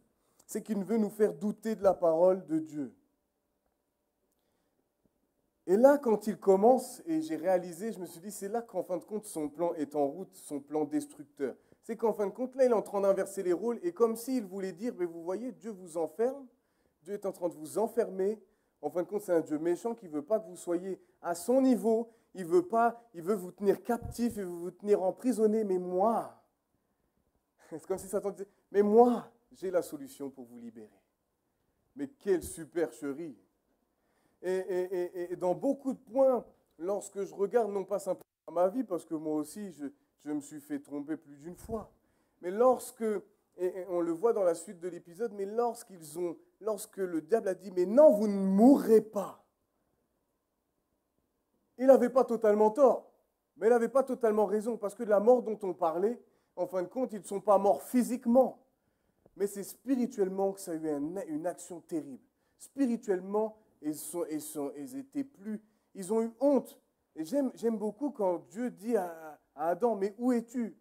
c'est qu'il veut nous faire douter de la parole de Dieu. Et là, quand il commence, et j'ai réalisé, je me suis dit, c'est là qu'en fin de compte, son plan est en route, son plan destructeur. C'est qu'en fin de compte, là, il est en train d'inverser les rôles, et comme s'il voulait dire, mais vous voyez, Dieu vous enferme, Dieu est en train de vous enfermer. En fin de compte, c'est un Dieu méchant qui ne veut pas que vous soyez à son niveau, il veut vous tenir captif, il veut vous tenir emprisonné, mais moi... C'est comme si Satan disait, mais moi, j'ai la solution pour vous libérer. Mais quelle supercherie! Et dans beaucoup de points, lorsque je regarde, non pas simplement ma vie, parce que moi aussi, je me suis fait tromper plus d'une fois, mais lorsque, et on le voit dans la suite de l'épisode, mais lorsque le diable a dit, mais non, vous ne mourrez pas. Il n'avait pas totalement tort, mais il n'avait pas totalement raison, parce que la mort dont on parlait, en fin de compte, ils ne sont pas morts physiquement, mais c'est spirituellement que ça a eu une action terrible. Spirituellement, ils ont eu honte. Et j'aime beaucoup quand Dieu dit à Adam, mais où es-tu?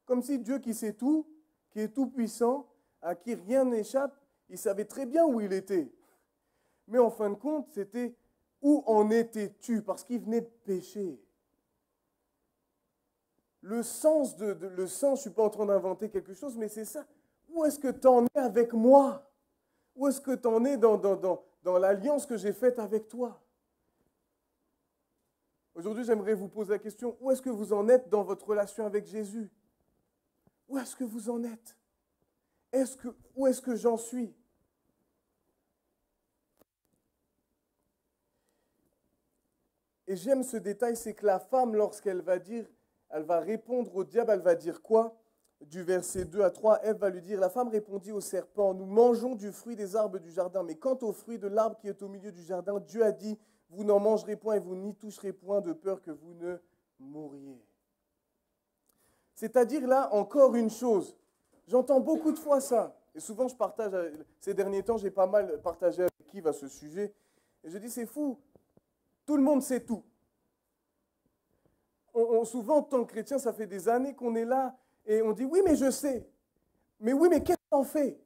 Comme si Dieu qui sait tout, qui est tout puissant, à qui rien n'échappe, il savait très bien où il était. Mais en fin de compte, c'était où en étais-tu? Parce qu'il venait de pécher. le sens, le sens, je ne suis pas en train d'inventer quelque chose, mais c'est ça. Où est-ce que tu en es avec moi? Où est-ce que tu en es dans l'alliance que j'ai faite avec toi? Aujourd'hui, j'aimerais vous poser la question, où est-ce que vous en êtes dans votre relation avec Jésus? Où est-ce que vous en êtes? Où est-ce que j'en suis? Et j'aime ce détail, c'est que la femme, lorsqu'elle va dire, elle va répondre au diable, elle va dire quoi? Du verset 2 à 3, Ève va lui dire, la femme répondit au serpent, nous mangeons du fruit des arbres du jardin, mais quant au fruit de l'arbre qui est au milieu du jardin, Dieu a dit, vous n'en mangerez point et vous n'y toucherez point de peur que vous ne mouriez. C'est-à-dire là, encore une chose, j'entends beaucoup de fois ça, et souvent je partage, ces derniers temps, j'ai pas mal partagé avec Yves à ce sujet, et je dis, c'est fou, tout le monde sait tout. Souvent, en tant que chrétien, ça fait des années qu'on est là, et on dit, oui, mais je sais. Mais oui, mais qu'est-ce qu'on fait?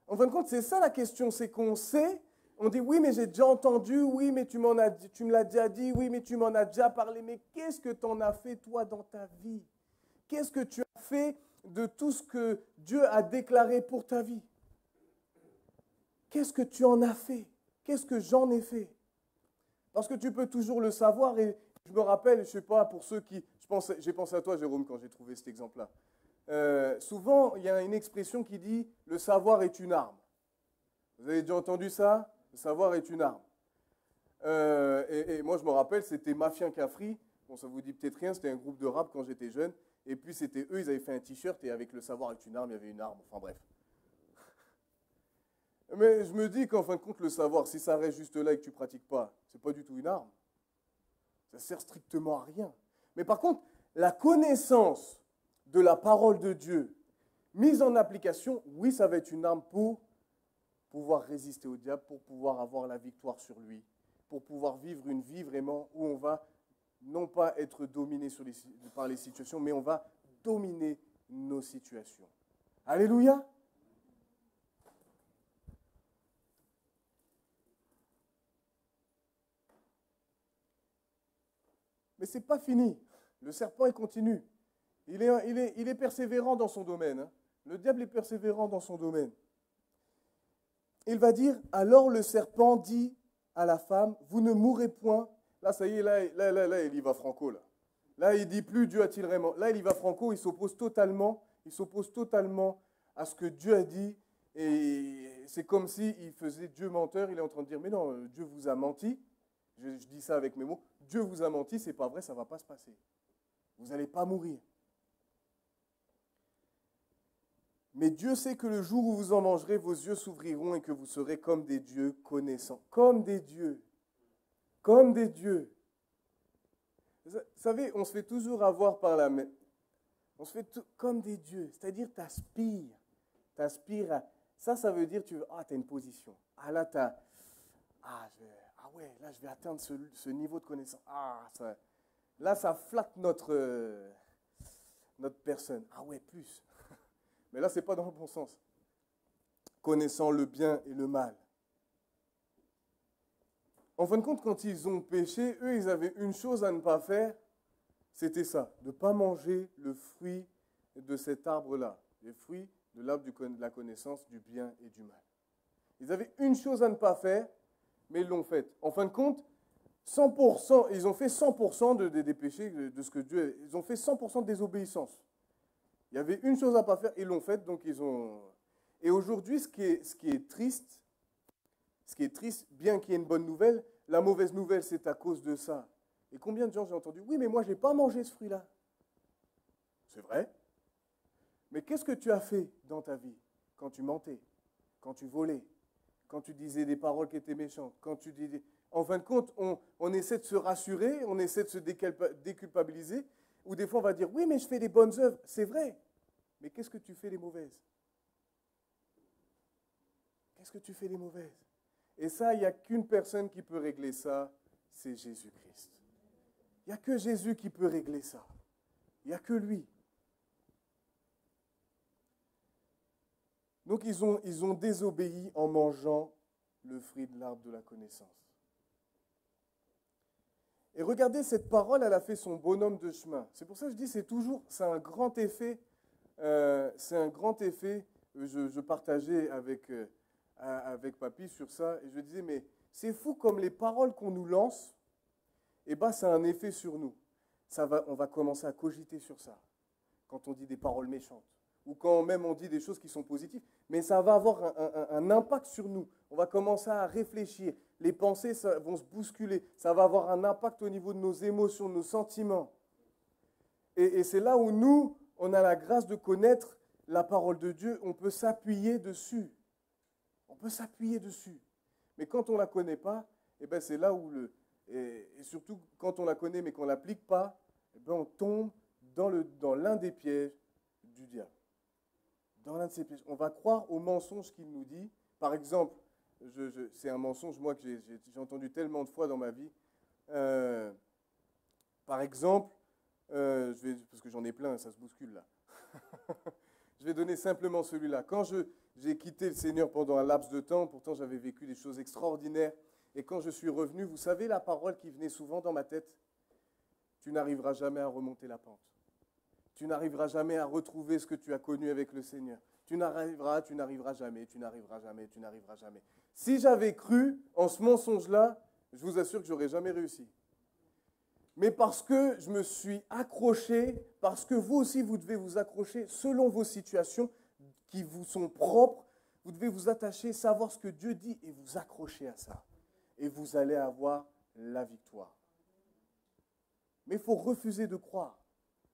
En fin de compte, c'est ça la question, c'est qu'on sait, on dit, oui, mais j'ai déjà entendu, oui, mais tu me l'as déjà dit, oui, mais tu m'en as déjà parlé, mais qu'est-ce que tu en as fait, toi, dans ta vie? Qu'est-ce que tu as fait de tout ce que Dieu a déclaré pour ta vie? Qu'est-ce que tu en as fait? Qu'est-ce que j'en ai fait? Parce que tu peux toujours le savoir, et je me rappelle, je ne sais pas, pour ceux qui... J'ai pensé à toi, Jérôme, quand j'ai trouvé cet exemple-là. Souvent, il y a une expression qui dit « le savoir est une arme ». Vous avez déjà entendu ça? Le savoir est une arme. Et moi, je me rappelle, c'était Mafia Cafri. Bon, ça vous dit peut-être rien, c'était un groupe de rap quand j'étais jeune. Et puis, c'était eux, ils avaient fait un t-shirt, et avec le savoir est une arme, il y avait une arme. Enfin, bref. Mais je me dis qu'en fin de compte, le savoir, si ça reste juste là et que tu ne pratiques pas, ce n'est pas du tout une arme. Ça ne sert strictement à rien. Mais par contre, la connaissance de la parole de Dieu mise en application, oui, ça va être une arme pour pouvoir résister au diable, pour pouvoir avoir la victoire sur lui, pour pouvoir vivre une vie vraiment où on va non pas être dominé par les situations, mais on va dominer nos situations. Alléluia! Mais ce n'est pas fini. Le serpent, il continue. Il est persévérant dans son domaine. Hein. Le diable est persévérant dans son domaine. Il va dire, alors le serpent dit à la femme, vous ne mourrez point. Là, ça y est, là, il y va franco. Là, il ne dit plus, Dieu a-t-il vraiment. Là, il y va franco, il s'oppose totalement à ce que Dieu a dit. Et c'est comme s'il faisait Dieu menteur. Il est en train de dire, mais non, Dieu vous a menti. Je dis ça avec mes mots. Dieu vous a menti, c'est pas vrai, ça ne va pas se passer. Vous n'allez pas mourir. Mais Dieu sait que le jour où vous en mangerez, vos yeux s'ouvriront et que vous serez comme des dieux connaissants. Comme des dieux. Comme des dieux. Vous savez, on se fait toujours avoir par la main. On se fait comme des dieux. C'est-à-dire, tu aspires. Tu aspires à... Ça veut dire, tu as une position. Ah là, tu as... ouais, là, je vais atteindre ce niveau de connaissance. Là, ça flatte notre personne. Ah ouais, plus. Mais là, ce n'est pas dans le bon sens. Connaissant le bien et le mal. En fin de compte, quand ils ont péché, eux, ils avaient une chose à ne pas faire, c'était ça, de ne pas manger le fruit de cet arbre-là, les fruits de l'arbre de la connaissance du bien et du mal. Ils avaient une chose à ne pas faire, mais ils l'ont faite. En fin de compte, 100%, ils ont fait 100% des péchés de ce que Dieu... Ils ont fait 100% de désobéissance. Il y avait une chose à ne pas faire, ils l'ont faite, donc ils ont... Et aujourd'hui, ce qui est triste, bien qu'il y ait une bonne nouvelle, la mauvaise nouvelle, c'est à cause de ça. Et combien de gens j'ai entendu, oui, mais moi, je n'ai pas mangé ce fruit-là. C'est vrai. Mais qu'est-ce que tu as fait dans ta vie quand tu mentais, quand tu volais, quand tu disais des paroles qui étaient méchantes, quand tu disais... En fin de compte, on essaie de se rassurer, on essaie de se déculpabiliser, ou des fois on va dire, oui, mais je fais des bonnes œuvres. C'est vrai. Mais qu'est-ce que tu fais les mauvaises? Qu'est-ce que tu fais les mauvaises? Et ça, il n'y a qu'une personne qui peut régler ça, c'est Jésus-Christ. Il n'y a que Jésus qui peut régler ça. Il n'y a que lui. Donc ils ont désobéi en mangeant le fruit de l'arbre de la connaissance. Et regardez, cette parole, elle a fait son bonhomme de chemin. C'est pour ça que je dis, c'est un grand effet. C'est un grand effet. Je partageais avec Papy sur ça, et je disais, mais c'est fou comme les paroles qu'on nous lance, eh ben, ça a un effet sur nous. On va commencer à cogiter sur ça, quand on dit des paroles méchantes, ou quand même on dit des choses qui sont positives, mais ça va avoir un impact sur nous. On va commencer à réfléchir, les pensées vont se bousculer, ça va avoir un impact au niveau de nos émotions, de nos sentiments. Et c'est là où nous, on a la grâce de connaître la parole de Dieu, on peut s'appuyer dessus. On peut s'appuyer dessus. Mais quand on ne la connaît pas, eh ben c'est là où et surtout quand on la connaît mais qu'on ne l'applique pas, eh ben on tombe dans l'un des pièges du diable. Dans l'un de ses pièges. On va croire au mensonge qu'il nous dit. Par exemple, c'est un mensonge, moi, que j'ai entendu tellement de fois dans ma vie. Par exemple, parce que j'en ai plein, ça se bouscule là. Je vais donner simplement celui-là. Quand j'ai quitté le Seigneur pendant un laps de temps, pourtant j'avais vécu des choses extraordinaires, et quand je suis revenu, vous savez la parole qui venait souvent dans ma tête? Tu n'arriveras jamais à remonter la pente. Tu n'arriveras jamais à retrouver ce que tu as connu avec le Seigneur. Tu n'arriveras jamais. Si j'avais cru en ce mensonge-là, je vous assure que je n'aurais jamais réussi. Mais parce que je me suis accroché, parce que vous aussi, vous devez vous accrocher selon vos situations qui vous sont propres, vous devez vous attacher, savoir ce que Dieu dit et vous accrocher à ça. Et vous allez avoir la victoire. Mais il faut refuser de croire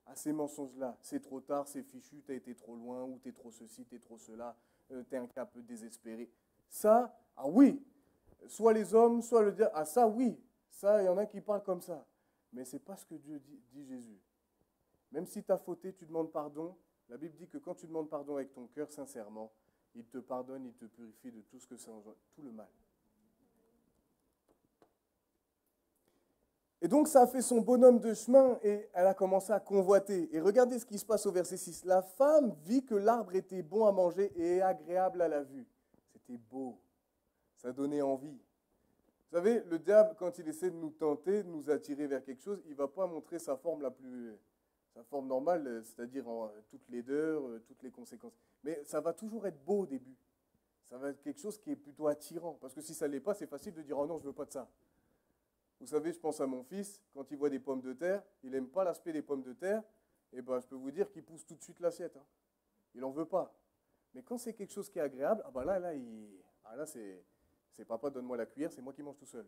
à ces mensonges-là. C'est trop tard, c'est fichu, tu as été trop loin, ou tu es trop ceci, tu es trop cela, tu es un cas peu désespéré. Ça, ah oui, soit les hommes, soit le diable, ah ça oui, ça, il y en a qui parlent comme ça. Mais ce n'est pas ce que Dieu dit Jésus. Même si tu as fauté, tu demandes pardon. La Bible dit que quand tu demandes pardon avec ton cœur sincèrement, il te pardonne, il te purifie de tout ce que ça engendre, tout le mal. Et donc ça a fait son bonhomme de chemin et elle a commencé à convoiter. Et regardez ce qui se passe au verset 6. La femme vit que l'arbre était bon à manger et agréable à la vue. C'était beau. Ça donnait envie. Vous savez, le diable, quand il essaie de nous tenter, de nous attirer vers quelque chose, il ne va pas montrer sa forme sa forme normale, c'est-à-dire toute laideur, toutes les conséquences. Mais ça va toujours être beau au début. Ça va être quelque chose qui est plutôt attirant. Parce que si ça ne l'est pas, c'est facile de dire « Oh non, je ne veux pas de ça ». Vous savez, je pense à mon fils, quand il voit des pommes de terre, il n'aime pas l'aspect des pommes de terre, et ben, je peux vous dire qu'il pousse tout de suite l'assiette. Hein. Il n'en veut pas. Mais quand c'est quelque chose qui est agréable, ah ben là c'est papa, donne-moi la cuillère, c'est moi qui mange tout seul.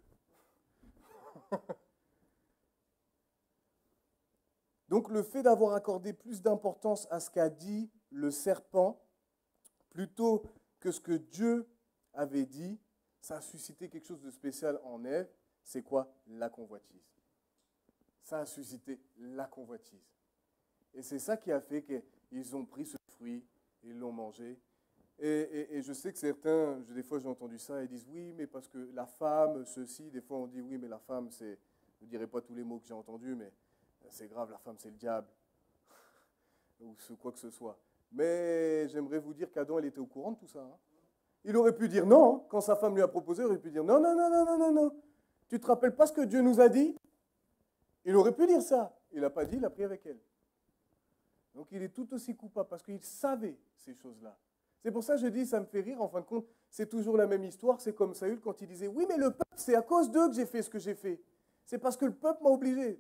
Donc le fait d'avoir accordé plus d'importance à ce qu'a dit le serpent, plutôt que ce que Dieu avait dit, ça a suscité quelque chose de spécial en Ève. C'est quoi? La convoitise. Ça a suscité la convoitise. Et c'est ça qui a fait qu'ils ont pris ce fruit, ils l'ont mangé. Et je sais que certains, des fois j'ai entendu ça, ils disent oui, mais parce que la femme, ceci, des fois on dit oui, mais la femme, c'est, je ne dirai pas tous les mots que j'ai entendus, mais c'est grave, la femme c'est le diable, ou quoi que ce soit. Mais j'aimerais vous dire qu'Adam, il était au courant de tout ça. Hein. Il aurait pu dire non, hein. Quand sa femme lui a proposé, il aurait pu dire non, non, non, non, non, non, non. Tu ne te rappelles pas ce que Dieu nous a dit? Il aurait pu dire ça. Il n'a pas dit, il a pris avec elle. Donc il est tout aussi coupable parce qu'il savait ces choses-là. C'est pour ça que je dis, ça me fait rire, en fin de compte, c'est toujours la même histoire. C'est comme Saül quand il disait, oui, mais le peuple, c'est à cause d'eux que j'ai fait ce que j'ai fait. C'est parce que le peuple m'a obligé.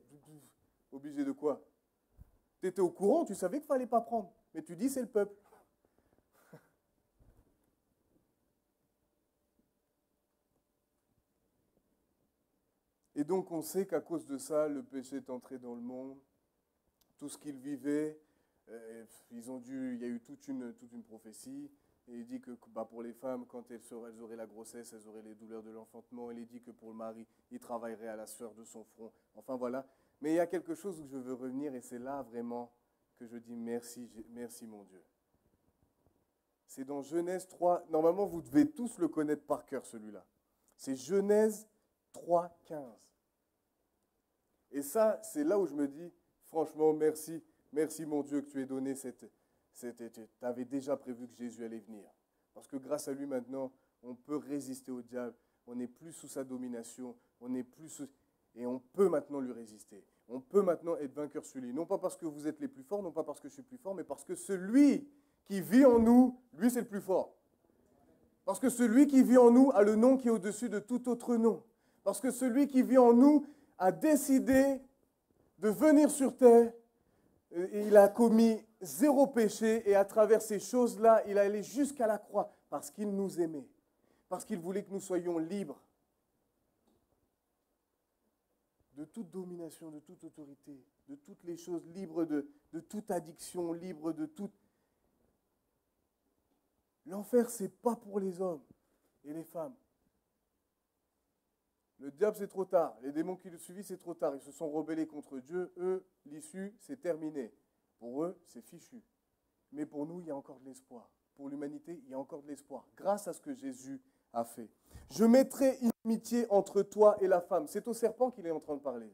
Obligé de quoi? Tu étais au courant, tu savais qu'il ne fallait pas prendre. Mais tu dis, c'est le peuple. Et donc on sait qu'à cause de ça, le péché est entré dans le monde. Tout ce qu'ils vivaient, il y a eu toute une prophétie. Et il dit que pour les femmes, quand elles auraient la grossesse, elles auraient les douleurs de l'enfantement. Il est dit que pour le mari, il travaillerait à la sueur de son front. Enfin voilà. Mais il y a quelque chose où je veux revenir et c'est là vraiment que je dis merci, merci mon Dieu. C'est dans Genèse 3. Normalement, vous devez tous le connaître par cœur celui-là. C'est Genèse 3, 15. Et ça, c'est là où je me dis, franchement, merci, merci mon Dieu que tu aies donné tu avais déjà prévu que Jésus allait venir. Parce que grâce à lui maintenant, on peut résister au diable, on n'est plus sous sa domination, on n'est plus sous... Et on peut maintenant lui résister. On peut maintenant être vainqueur sur lui. Non pas parce que vous êtes les plus forts, non pas parce que je suis plus fort, mais parce que celui qui vit en nous, lui, c'est le plus fort. Parce que celui qui vit en nous a le nom qui est au-dessus de tout autre nom. Parce que celui qui vit en nous a décidé de venir sur terre. Et il a commis 0 péché et à travers ces choses-là, il est allé jusqu'à la croix parce qu'il nous aimait. Parce qu'il voulait que nous soyons libres de toute domination, de toute autorité, de toutes les choses, libres de toute addiction, libres de toute... L'enfer, ce n'est pas pour les hommes et les femmes. Le diable, c'est trop tard. Les démons qui le suivaient, c'est trop tard. Ils se sont rebellés contre Dieu. Eux, l'issue, c'est terminé. Pour eux, c'est fichu. Mais pour nous, il y a encore de l'espoir. Pour l'humanité, il y a encore de l'espoir. Grâce à ce que Jésus a fait. Je mettrai inimitié entre toi et la femme. C'est au serpent qu'il est en train de parler.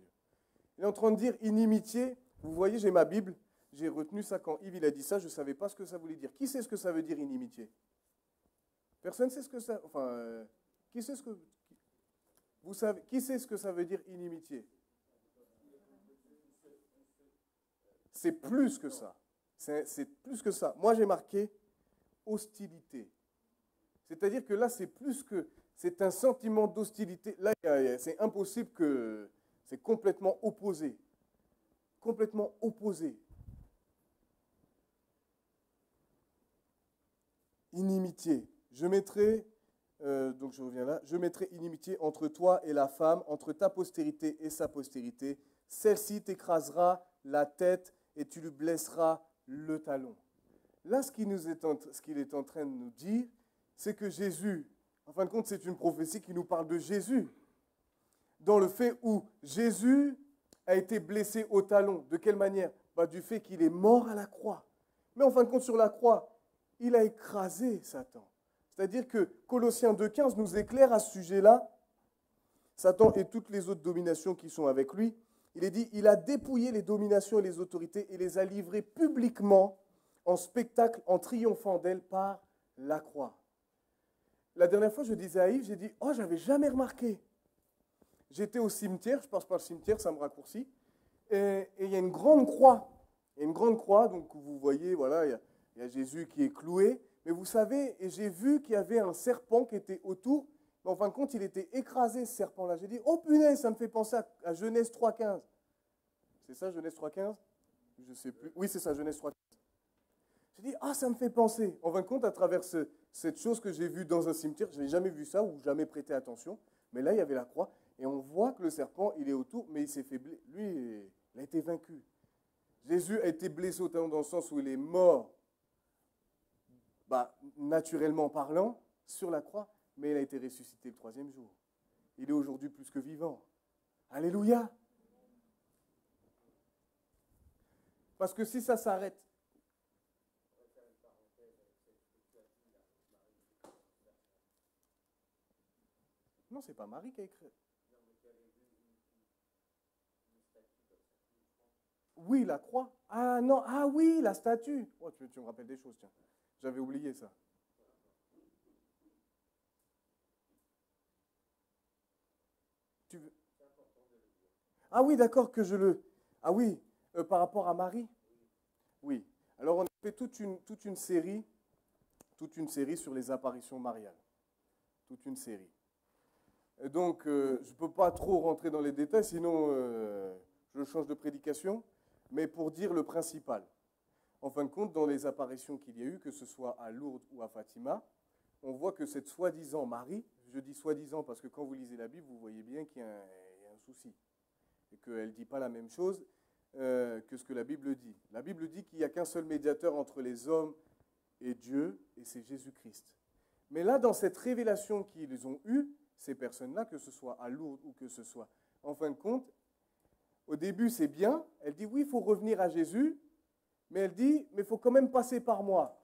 Il est en train de dire inimitié. Vous voyez, j'ai ma Bible. J'ai retenu ça quand Yves il a dit ça. Je ne savais pas ce que ça voulait dire. Qui sait ce que ça veut dire inimitié? Personne ne sait ce que ça... Enfin, qui sait ce que... Vous savez, qui sait ce que ça veut dire inimitié? C'est plus que ça. C'est plus que ça. Moi, j'ai marqué hostilité. C'est-à-dire que là, c'est plus que... C'est un sentiment d'hostilité. Là, c'est impossible que... C'est complètement opposé. Complètement opposé. Inimitié. Je mettrai... donc je reviens là. Je mettrai inimitié entre toi et la femme, entre ta postérité et sa postérité. Celle-ci t'écrasera la tête et tu lui blesseras le talon. Là, ce qu'il est en train de nous dire, c'est que Jésus, en fin de compte, c'est une prophétie qui nous parle de Jésus. Dans le fait où Jésus a été blessé au talon. De quelle manière? Du fait qu'il est mort à la croix. Mais en fin de compte, sur la croix, il a écrasé Satan. C'est-à-dire que Colossiens 2,15 nous éclaire à ce sujet-là. Satan et toutes les autres dominations qui sont avec lui. Il est dit, il a dépouillé les dominations et les autorités et les a livrées publiquement en spectacle, en triomphant d'elles par la croix. La dernière fois, je disais à Yves, j'ai dit, oh, j'avais jamais remarqué. J'étais au cimetière, je passe par le cimetière, ça me raccourcit, et il y a une grande croix. Il y a une grande croix, donc vous voyez, voilà, il y a Jésus qui est cloué. Mais vous savez, et j'ai vu qu'il y avait un serpent qui était autour, mais en fin de compte, il était écrasé, ce serpent-là. J'ai dit, oh punaise, ça me fait penser à Genèse 3,15. C'est ça, Genèse 3,15? Je ne sais plus. Oui, c'est ça, Genèse 3,15. J'ai dit, ah, ça me fait penser. En fin de compte, à travers cette chose que j'ai vue dans un cimetière, je n'ai jamais vu ça ou jamais prêté attention, mais là, il y avait la croix, et on voit que le serpent, il est autour, mais il s'est fait blesser. Lui, il a été vaincu. Jésus a été blessé au talon dans le sens où il est mort, naturellement parlant, sur la croix, mais il a été ressuscité le 3e jour. Il est aujourd'hui plus que vivant. Alléluia! Parce que si ça s'arrête, non, c'est pas Marie qui a écrit. Oui, la croix. Ah non, ah oui, la statue. Oh, tu me rappelles des choses, tiens. J'avais oublié ça. Tu veux... Ah oui, d'accord, que je le... Ah oui, par rapport à Marie. Oui. Alors, on a fait toute une série sur les apparitions mariales. Toute une série. Et donc, je ne peux pas trop rentrer dans les détails, sinon je change de prédication. Mais pour dire le principal. En fin de compte, dans les apparitions qu'il y a eu, que ce soit à Lourdes ou à Fatima, on voit que cette soi-disant Marie, je dis soi-disant parce que quand vous lisez la Bible, vous voyez bien qu'il y a un souci. Et qu'elle ne dit pas la même chose que ce que la Bible dit. La Bible dit qu'il n'y a qu'un seul médiateur entre les hommes et Dieu, et c'est Jésus-Christ. Mais là, dans cette révélation qu'ils ont eue, ces personnes-là, que ce soit à Lourdes ou que ce soit, en fin de compte, au début, c'est bien. Elle dit, oui, il faut revenir à Jésus. Mais elle dit, mais il faut quand même passer par moi.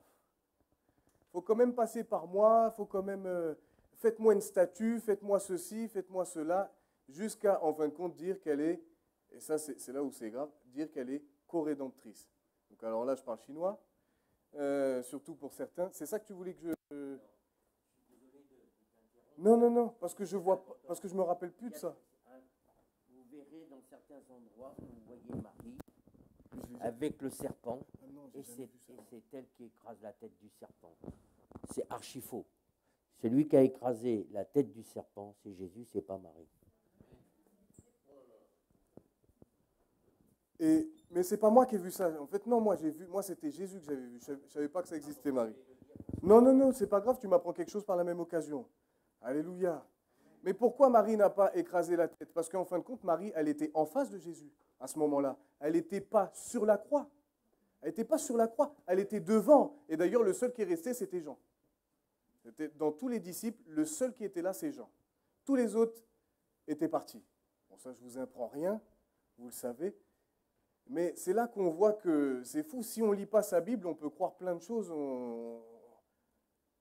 Il faut quand même passer par moi. Il faut quand même, faites-moi une statue, faites-moi ceci, faites-moi cela. Jusqu'à, en fin de compte, dire qu'elle est, et ça, c'est là où c'est grave, dire qu'elle est co-rédemptrice. Donc, alors là, je parle chinois, surtout pour certains. C'est ça que tu voulais que je... Non, parce que je me rappelle plus de ça. certains endroits où vous voyez Marie avec le serpent, Ah non, et j'ai jamais c'est vu ça. elle qui écrase la tête du serpent. C'est archi faux. Celui qui a écrasé la tête du serpent, c'est Jésus, c'est pas Marie. Mais c'est pas moi qui ai vu ça. En fait, non, moi c'était Jésus que j'avais vu. Je savais pas que ça existait, Marie. Non, c'est pas grave, tu m'apprends quelque chose par la même occasion. Alléluia. Mais pourquoi Marie n'a pas écrasé la tête? Parce qu'en fin de compte, Marie, elle était en face de Jésus à ce moment-là. Elle n'était pas sur la croix. Elle n'était pas sur la croix, elle était devant. Et d'ailleurs, le seul qui est resté, c'était Jean. Dans tous les disciples, le seul qui était là, c'est Jean. Tous les autres étaient partis. Bon, ça, je ne vous apprends rien, vous le savez. Mais c'est là qu'on voit que c'est fou. Si on ne lit pas sa Bible, on peut croire plein de choses.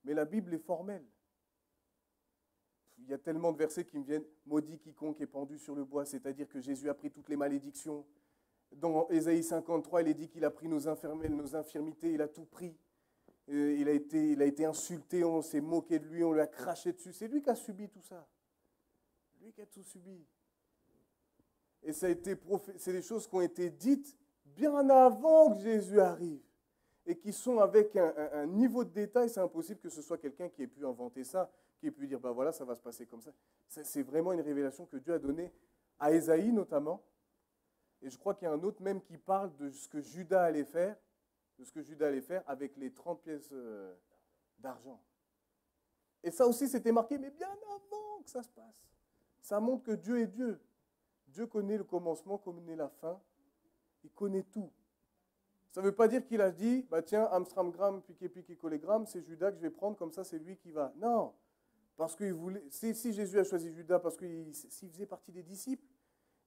Mais la Bible est formelle. Il y a tellement de versets qui me viennent. Maudit quiconque est pendu sur le bois, c'est-à-dire que Jésus a pris toutes les malédictions. Dans Ésaïe 53, il est dit qu'il a pris nos infirmités, il a tout pris. Il a été insulté, on s'est moqué de lui, on lui a craché dessus. C'est lui qui a subi tout ça. Lui qui a tout subi. Et c'est des choses qui ont été dites bien avant que Jésus arrive. Et qui sont avec un niveau de détail, c'est impossible que ce soit quelqu'un qui ait pu inventer ça, qui ait pu dire, ben voilà, ça va se passer comme ça. C'est vraiment une révélation que Dieu a donnée à Ésaïe notamment. Et je crois qu'il y a un autre même qui parle de ce que Judas allait faire, avec les 30 pièces d'argent. Et ça aussi, c'était marqué, mais bien avant que ça se passe. Ça montre que Dieu est Dieu. Dieu connaît le commencement, connaît la fin. Il connaît tout. Ça ne veut pas dire qu'il a dit, bah tiens, Amstramgram, piqué, collégramme, c'est Judas que je vais prendre, comme ça c'est lui qui va. Non, parce qu'il voulait. Si Jésus a choisi Judas, parce qu'il faisait partie des disciples,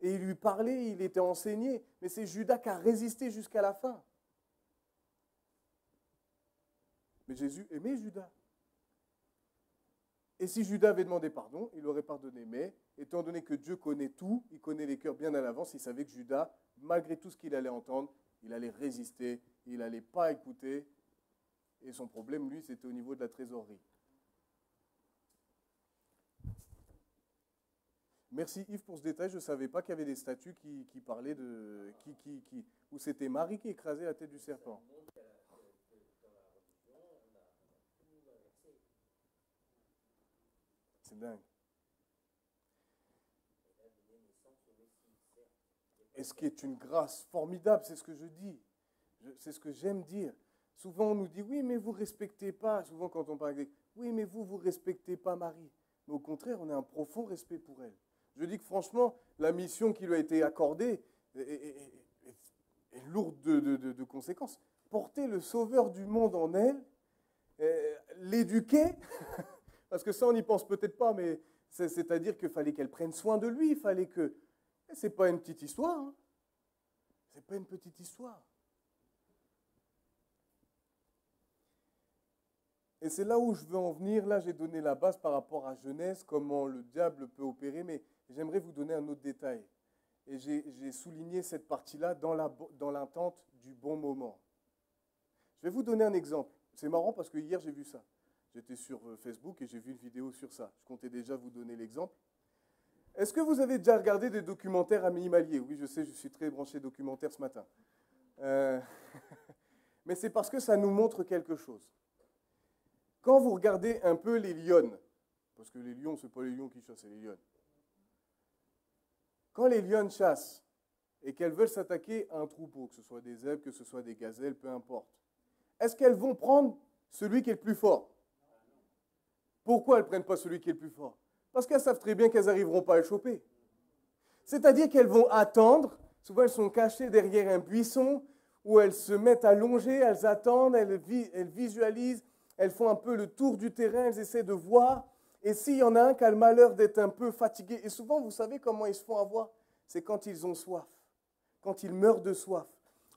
et il lui parlait, il était enseigné, mais c'est Judas qui a résisté jusqu'à la fin. Mais Jésus aimait Judas. Et si Judas avait demandé pardon, il aurait pardonné. Mais étant donné que Dieu connaît tout, il connaît les cœurs bien à l'avance, il savait que Judas, malgré tout ce qu'il allait entendre, il allait résister, il n'allait pas écouter. Et son problème, lui, c'était au niveau de la trésorerie. Merci Yves pour ce détail. Je ne savais pas qu'il y avait des statues qui parlaient de... où c'était Marie qui écrasait la tête du serpent. C'est dingue. Et ce qui est une grâce formidable, c'est ce que je dis. C'est ce que j'aime dire. Souvent, on nous dit, oui, mais vous ne respectez pas. Souvent, quand on parle avec oui, mais vous ne respectez pas Marie. Mais au contraire, on a un profond respect pour elle. Je dis que franchement, la mission qui lui a été accordée est lourde de conséquences. Porter le sauveur du monde en elle, l'éduquer, parce que ça, on n'y pense peut-être pas, mais c'est-à-dire qu'il fallait qu'elle prenne soin de lui, il fallait que... Ce n'est pas une petite histoire. Hein. Ce n'est pas une petite histoire. Et c'est là où je veux en venir. Là, j'ai donné la base par rapport à Genèse, comment le diable peut opérer, mais j'aimerais vous donner un autre détail. Et j'ai souligné cette partie-là dans l'attente du bon moment. Je vais vous donner un exemple. C'est marrant parce que hier, j'ai vu ça. J'étais sur Facebook et j'ai vu une vidéo sur ça. Je comptais déjà vous donner l'exemple. Est-ce que vous avez déjà regardé des documentaires animaliers? Oui, je sais, je suis très branché documentaire ce matin. Mais c'est parce que ça nous montre quelque chose. Quand vous regardez un peu les lionnes, parce que les lions, ce n'est pas les lions qui chassent, c'est les lionnes. Quand les lionnes chassent et qu'elles veulent s'attaquer à un troupeau, que ce soit des zèbres, que ce soit des gazelles, peu importe, est-ce qu'elles vont prendre celui qui est le plus fort? Pourquoi elles ne prennent pas celui qui est le plus fort? Parce qu'elles savent très bien qu'elles n'arriveront pas à le choper. C'est-à-dire qu'elles vont attendre, souvent elles sont cachées derrière un buisson, où elles se mettent à longer, elles attendent, elles visualisent, elles font un peu le tour du terrain, elles essaient de voir. Et s'il y en a un qui a le malheur d'être un peu fatigué, et souvent vous savez comment ils se font avoir, c'est quand ils ont soif, quand ils meurent de soif.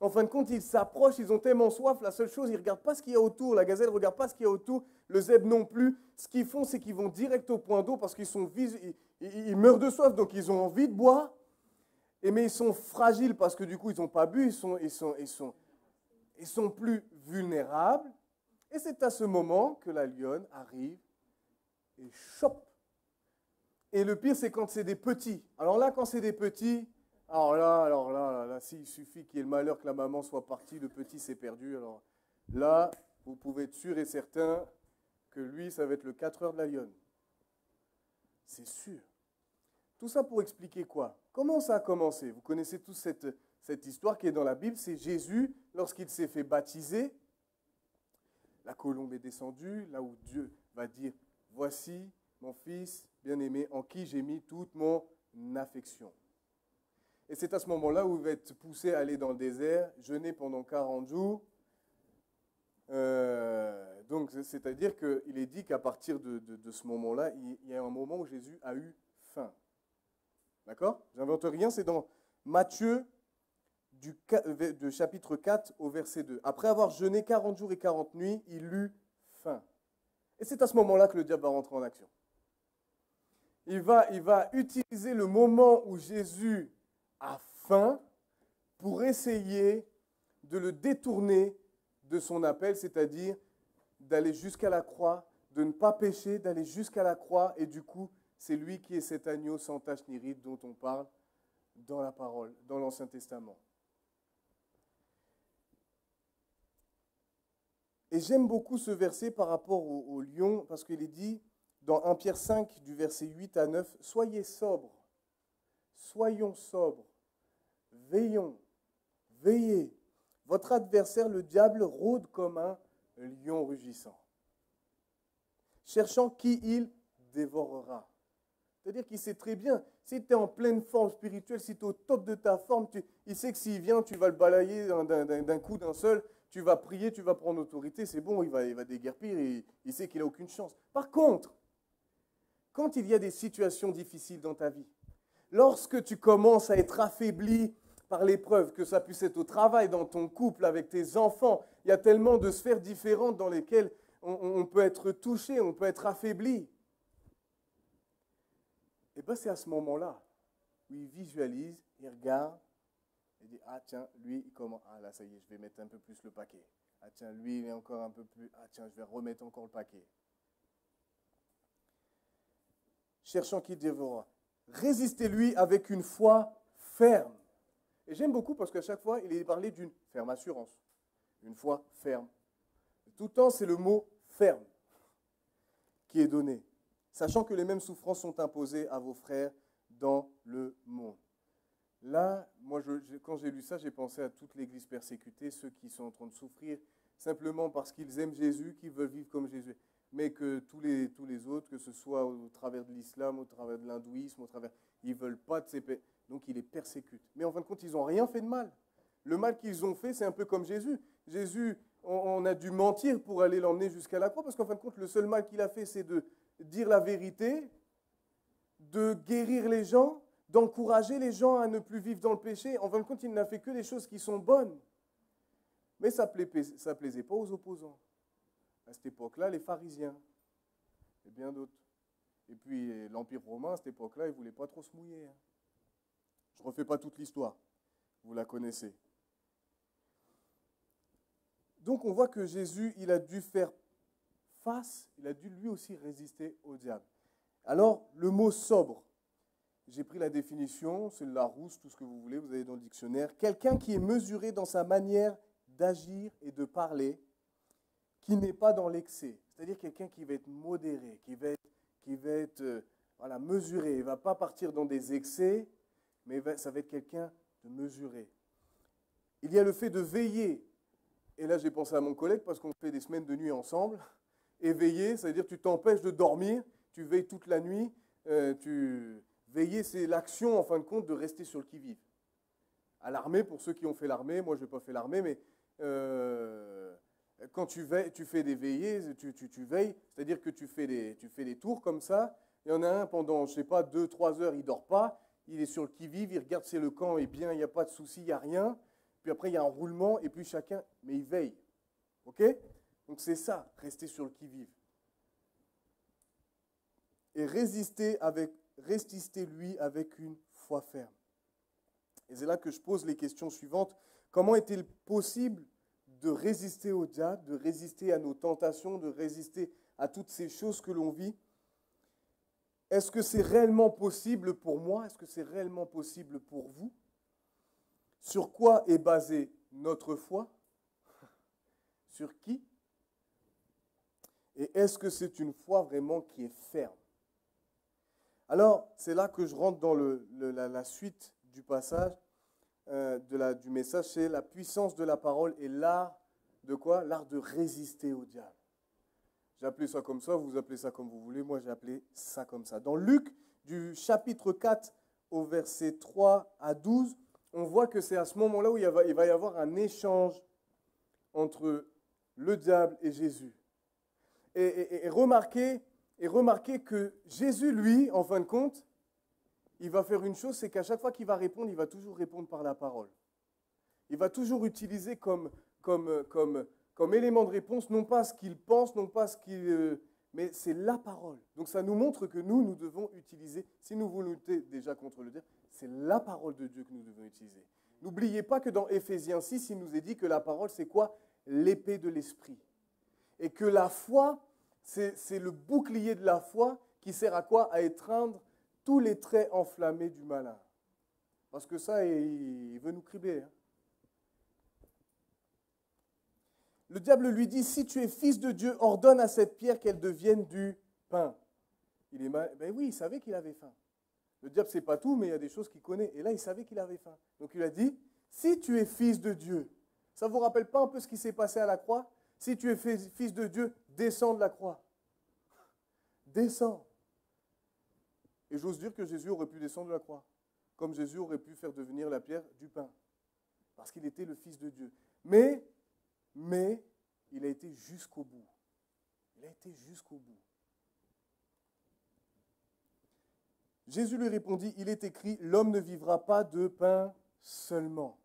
En fin de compte, ils s'approchent, ils ont tellement soif, la seule chose, ils ne regardent pas ce qu'il y a autour. La gazelle ne regarde pas ce qu'il y a autour, le zèbre non plus. Ce qu'ils font, c'est qu'ils vont direct au point d'eau parce ils meurent de soif, donc ils ont envie de boire. Mais ils sont fragiles parce que du coup, ils n'ont pas bu, ils sont plus vulnérables. Et c'est à ce moment que la lionne arrive et chope. Et le pire, c'est quand c'est des petits. Alors là, quand c'est des petits, Alors là, s'il suffit qu'il y ait le malheur que la maman soit partie, le petit s'est perdu. Alors là, vous pouvez être sûr et certain que lui, ça va être le 4 heures de la lionne. C'est sûr. Tout ça pour expliquer quoi? Comment ça a commencé? Vous connaissez tous cette histoire qui est dans la Bible. C'est Jésus, lorsqu'il s'est fait baptiser, la colombe est descendue, là où Dieu va dire, voici mon fils bien-aimé en qui j'ai mis toute mon affection. Et c'est à ce moment-là où il va être poussé à aller dans le désert, jeûner pendant 40 jours. Donc, c'est-à-dire qu'il est dit qu'à partir de ce moment-là, il y a un moment où Jésus a eu faim. D'accord? J'invente rien, c'est dans Matthieu de chapitre 4 au verset 2. Après avoir jeûné 40 jours et 40 nuits, il eut faim. Et c'est à ce moment-là que le diable va rentrer en action. Il va utiliser le moment où Jésus a faim pour essayer de le détourner de son appel, c'est-à-dire d'aller jusqu'à la croix, de ne pas pécher, d'aller jusqu'à la croix, et du coup, c'est lui qui est cet agneau sans tache ni ride dont on parle dans la parole, dans l'Ancien Testament. Et j'aime beaucoup ce verset par rapport au lion, parce qu'il est dit dans 1 Pierre 5, du verset 8 à 9, « Soyez sobres, soyons sobres, veillons, veillez. Votre adversaire, le diable, rôde comme un lion rugissant, cherchant qui il dévorera. » C'est-à-dire qu'il sait très bien, si tu es en pleine forme spirituelle, si tu es au top de ta forme, il sait que s'il vient, tu vas le balayer d'un coup, d'un seul, tu vas prier, tu vas prendre autorité, c'est bon, il va déguerpir et il sait qu'il n'a aucune chance. Par contre, quand il y a des situations difficiles dans ta vie, lorsque tu commences à être affaibli par l'épreuve, que ça puisse être au travail, dans ton couple, avec tes enfants, il y a tellement de sphères différentes dans lesquelles on peut être touché, on peut être affaibli. Et bien c'est à ce moment-là où il visualise, il regarde, il dit, ah tiens, lui, comment? Ah là, ça y est, je vais mettre un peu plus le paquet. Ah tiens, lui, il est encore un peu plus, ah tiens, je vais remettre encore le paquet. Cherchant qui dévorera. Résistez-lui avec une foi ferme. Et j'aime beaucoup parce qu'à chaque fois, il est parlé d'une ferme assurance. Une foi ferme. Tout le temps, c'est le mot ferme qui est donné. Sachant que les mêmes souffrances sont imposées à vos frères dans le monde. Là, moi, quand j'ai lu ça, j'ai pensé à toute l'Église persécutée, ceux qui sont en train de souffrir simplement parce qu'ils aiment Jésus, qu'ils veulent vivre comme Jésus. Mais que tous les autres, que ce soit au travers de l'islam, au travers de l'hindouisme, ils ne veulent pas de ces paix. Donc, ils les persécutent. Mais en fin de compte, ils n'ont rien fait de mal. Le mal qu'ils ont fait, c'est un peu comme Jésus. Jésus, on a dû mentir pour aller l'emmener jusqu'à la croix, parce qu'en fin de compte, le seul mal qu'il a fait, c'est de dire la vérité, de guérir les gens, d'encourager les gens à ne plus vivre dans le péché. En fin de compte, il n'a fait que des choses qui sont bonnes. Mais ça ne plaisait pas aux opposants. À cette époque-là, les pharisiens et bien d'autres. Et puis l'Empire romain, à cette époque-là, il ne voulait pas trop se mouiller. Je ne refais pas toute l'histoire. Vous la connaissez. Donc on voit que Jésus, il a dû faire face, il a dû lui aussi résister au diable. Alors, le mot sobre, j'ai pris la définition, c'est le Larousse, tout ce que vous voulez, vous avez dans le dictionnaire. Quelqu'un qui est mesuré dans sa manière d'agir et de parler, qui n'est pas dans l'excès. C'est-à-dire quelqu'un qui va être modéré, qui va être mesuré. Il ne va pas partir dans des excès, mais ça va être quelqu'un de mesuré. Il y a le fait de veiller. Et là, j'ai pensé à mon collègue parce qu'on fait des semaines de nuit ensemble. Et veiller, c'est-à-dire tu t'empêches de dormir, tu veilles toute la nuit. Veiller, c'est l'action, en fin de compte, de rester sur le qui-vive. À l'armée, pour ceux qui ont fait l'armée, moi je n'ai pas fait l'armée, mais quand tu veilles, tu fais des veillées, tu veilles, c'est-à-dire que tu fais des tours comme ça. Il y en a un pendant, je ne sais pas, 2-3 heures, il ne dort pas, il est sur le qui-vive, il regarde si le camp est bien, il n'y a pas de souci, il n'y a rien. Puis après, il y a un roulement, et puis chacun, mais il veille. OK? Donc c'est ça, rester sur le qui-vive. Et résistez-lui avec une foi ferme. Et c'est là que je pose les questions suivantes. Comment est-il possible de résister au diable, de résister à nos tentations, de résister à toutes ces choses que l'on vit? Est-ce que c'est réellement possible pour moi? Est-ce que c'est réellement possible pour vous? Sur quoi est basée notre foi? Sur qui? Et est-ce que c'est une foi vraiment qui est ferme? Alors, c'est là que je rentre dans la suite du passage, du message, c'est la puissance de la parole et l'art de quoi? L'art de résister au diable. J'ai appelé ça comme ça, vous appelez ça comme vous voulez, moi j'ai appelé ça comme ça. Dans Luc, du chapitre 4 au verset 3 à 12, on voit que c'est à ce moment-là où il va y avoir un échange entre le diable et Jésus. Et remarquez que Jésus, lui, en fin de compte, il va faire une chose, c'est qu'à chaque fois qu'il va répondre, il va toujours répondre par la parole. Il va toujours utiliser comme élément de réponse, non pas ce qu'il pense, non pas ce qu'il... mais c'est la parole. Donc ça nous montre que nous devons utiliser, si nous voulons lutter déjà contre le diable, c'est la parole de Dieu que nous devons utiliser. N'oubliez pas que dans Éphésiens 6, il nous est dit que la parole, c'est quoi? L'épée de l'esprit. Et que la foi, c'est le bouclier de la foi qui sert à quoi? À étreindre tous les traits enflammés du malin. Parce que ça, il veut nous cribler. Hein. Le diable lui dit, si tu es fils de Dieu, ordonne à cette pierre qu'elle devienne du pain. Il est mal. Ben oui, il savait qu'il avait faim. Le diable ne sait pas tout, mais il y a des choses qu'il connaît. Et là, il savait qu'il avait faim. Donc il a dit, si tu es fils de Dieu, ça ne vous rappelle pas un peu ce qui s'est passé à la croix? Si tu es fils de Dieu, descends de la croix. Descends. Et j'ose dire que Jésus aurait pu descendre de la croix, comme Jésus aurait pu faire devenir la pierre du pain, parce qu'il était le Fils de Dieu. Mais il a été jusqu'au bout. Il a été jusqu'au bout. Jésus lui répondit, il est écrit, l'homme ne vivra pas de pain seulement.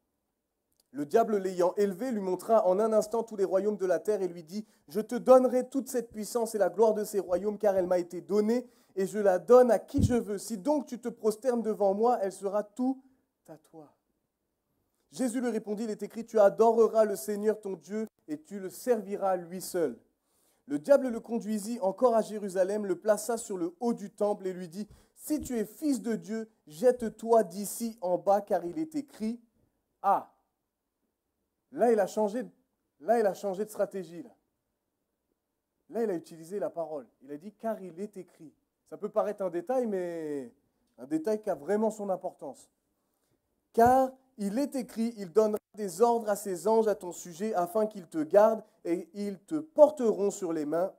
Le diable l'ayant élevé lui montra en un instant tous les royaumes de la terre et lui dit, je te donnerai toute cette puissance et la gloire de ces royaumes car elle m'a été donnée et je la donne à qui je veux. Si donc tu te prosternes devant moi, elle sera tout à toi. Jésus lui répondit, il est écrit, tu adoreras le Seigneur ton Dieu et tu le serviras lui seul. Le diable le conduisit encore à Jérusalem, le plaça sur le haut du temple et lui dit, si tu es fils de Dieu, jette-toi d'ici en bas car il est écrit, ah, là il a changé de stratégie. Là, il a utilisé la parole. Il a dit, car il est écrit. Ça peut paraître un détail, mais un détail qui a vraiment son importance. Car il est écrit, il donnera des ordres à ses anges à ton sujet afin qu'ils te gardent et ils te porteront sur les mains.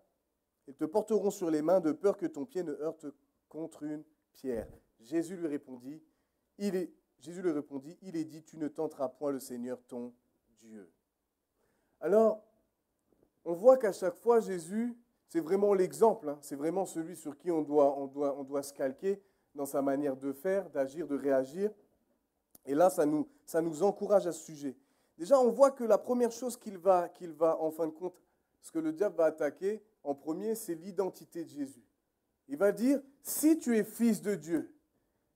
Ils te porteront sur les mains de peur que ton pied ne heurte contre une pierre. Jésus lui répondit, il est dit, tu ne tenteras point le Seigneur ton Dieu. Alors, on voit qu'à chaque fois, Jésus, c'est vraiment l'exemple, hein, c'est vraiment celui sur qui on doit se calquer dans sa manière de faire, d'agir, de réagir. Et là, ça nous encourage à ce sujet. Déjà, on voit que la première chose qu'il va, en fin de compte, ce que le diable va attaquer en premier, c'est l'identité de Jésus. Il va dire, si tu es fils de Dieu.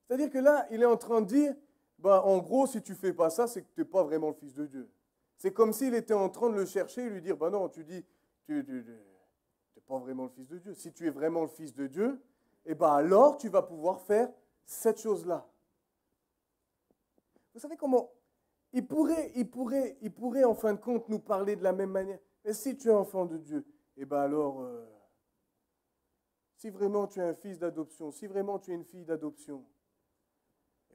C'est-à-dire que là, il est en train de dire, en gros, si tu ne fais pas ça, c'est que tu n'es pas vraiment le fils de Dieu. C'est comme s'il était en train de le chercher et lui dire, non, tu dis, tu n'es pas vraiment le Fils de Dieu. Si tu es vraiment le Fils de Dieu, alors tu vas pouvoir faire cette chose-là. Vous savez comment il pourrait en fin de compte nous parler de la même manière. Mais si tu es enfant de Dieu, alors, si vraiment tu es un fils d'adoption, si vraiment tu es une fille d'adoption,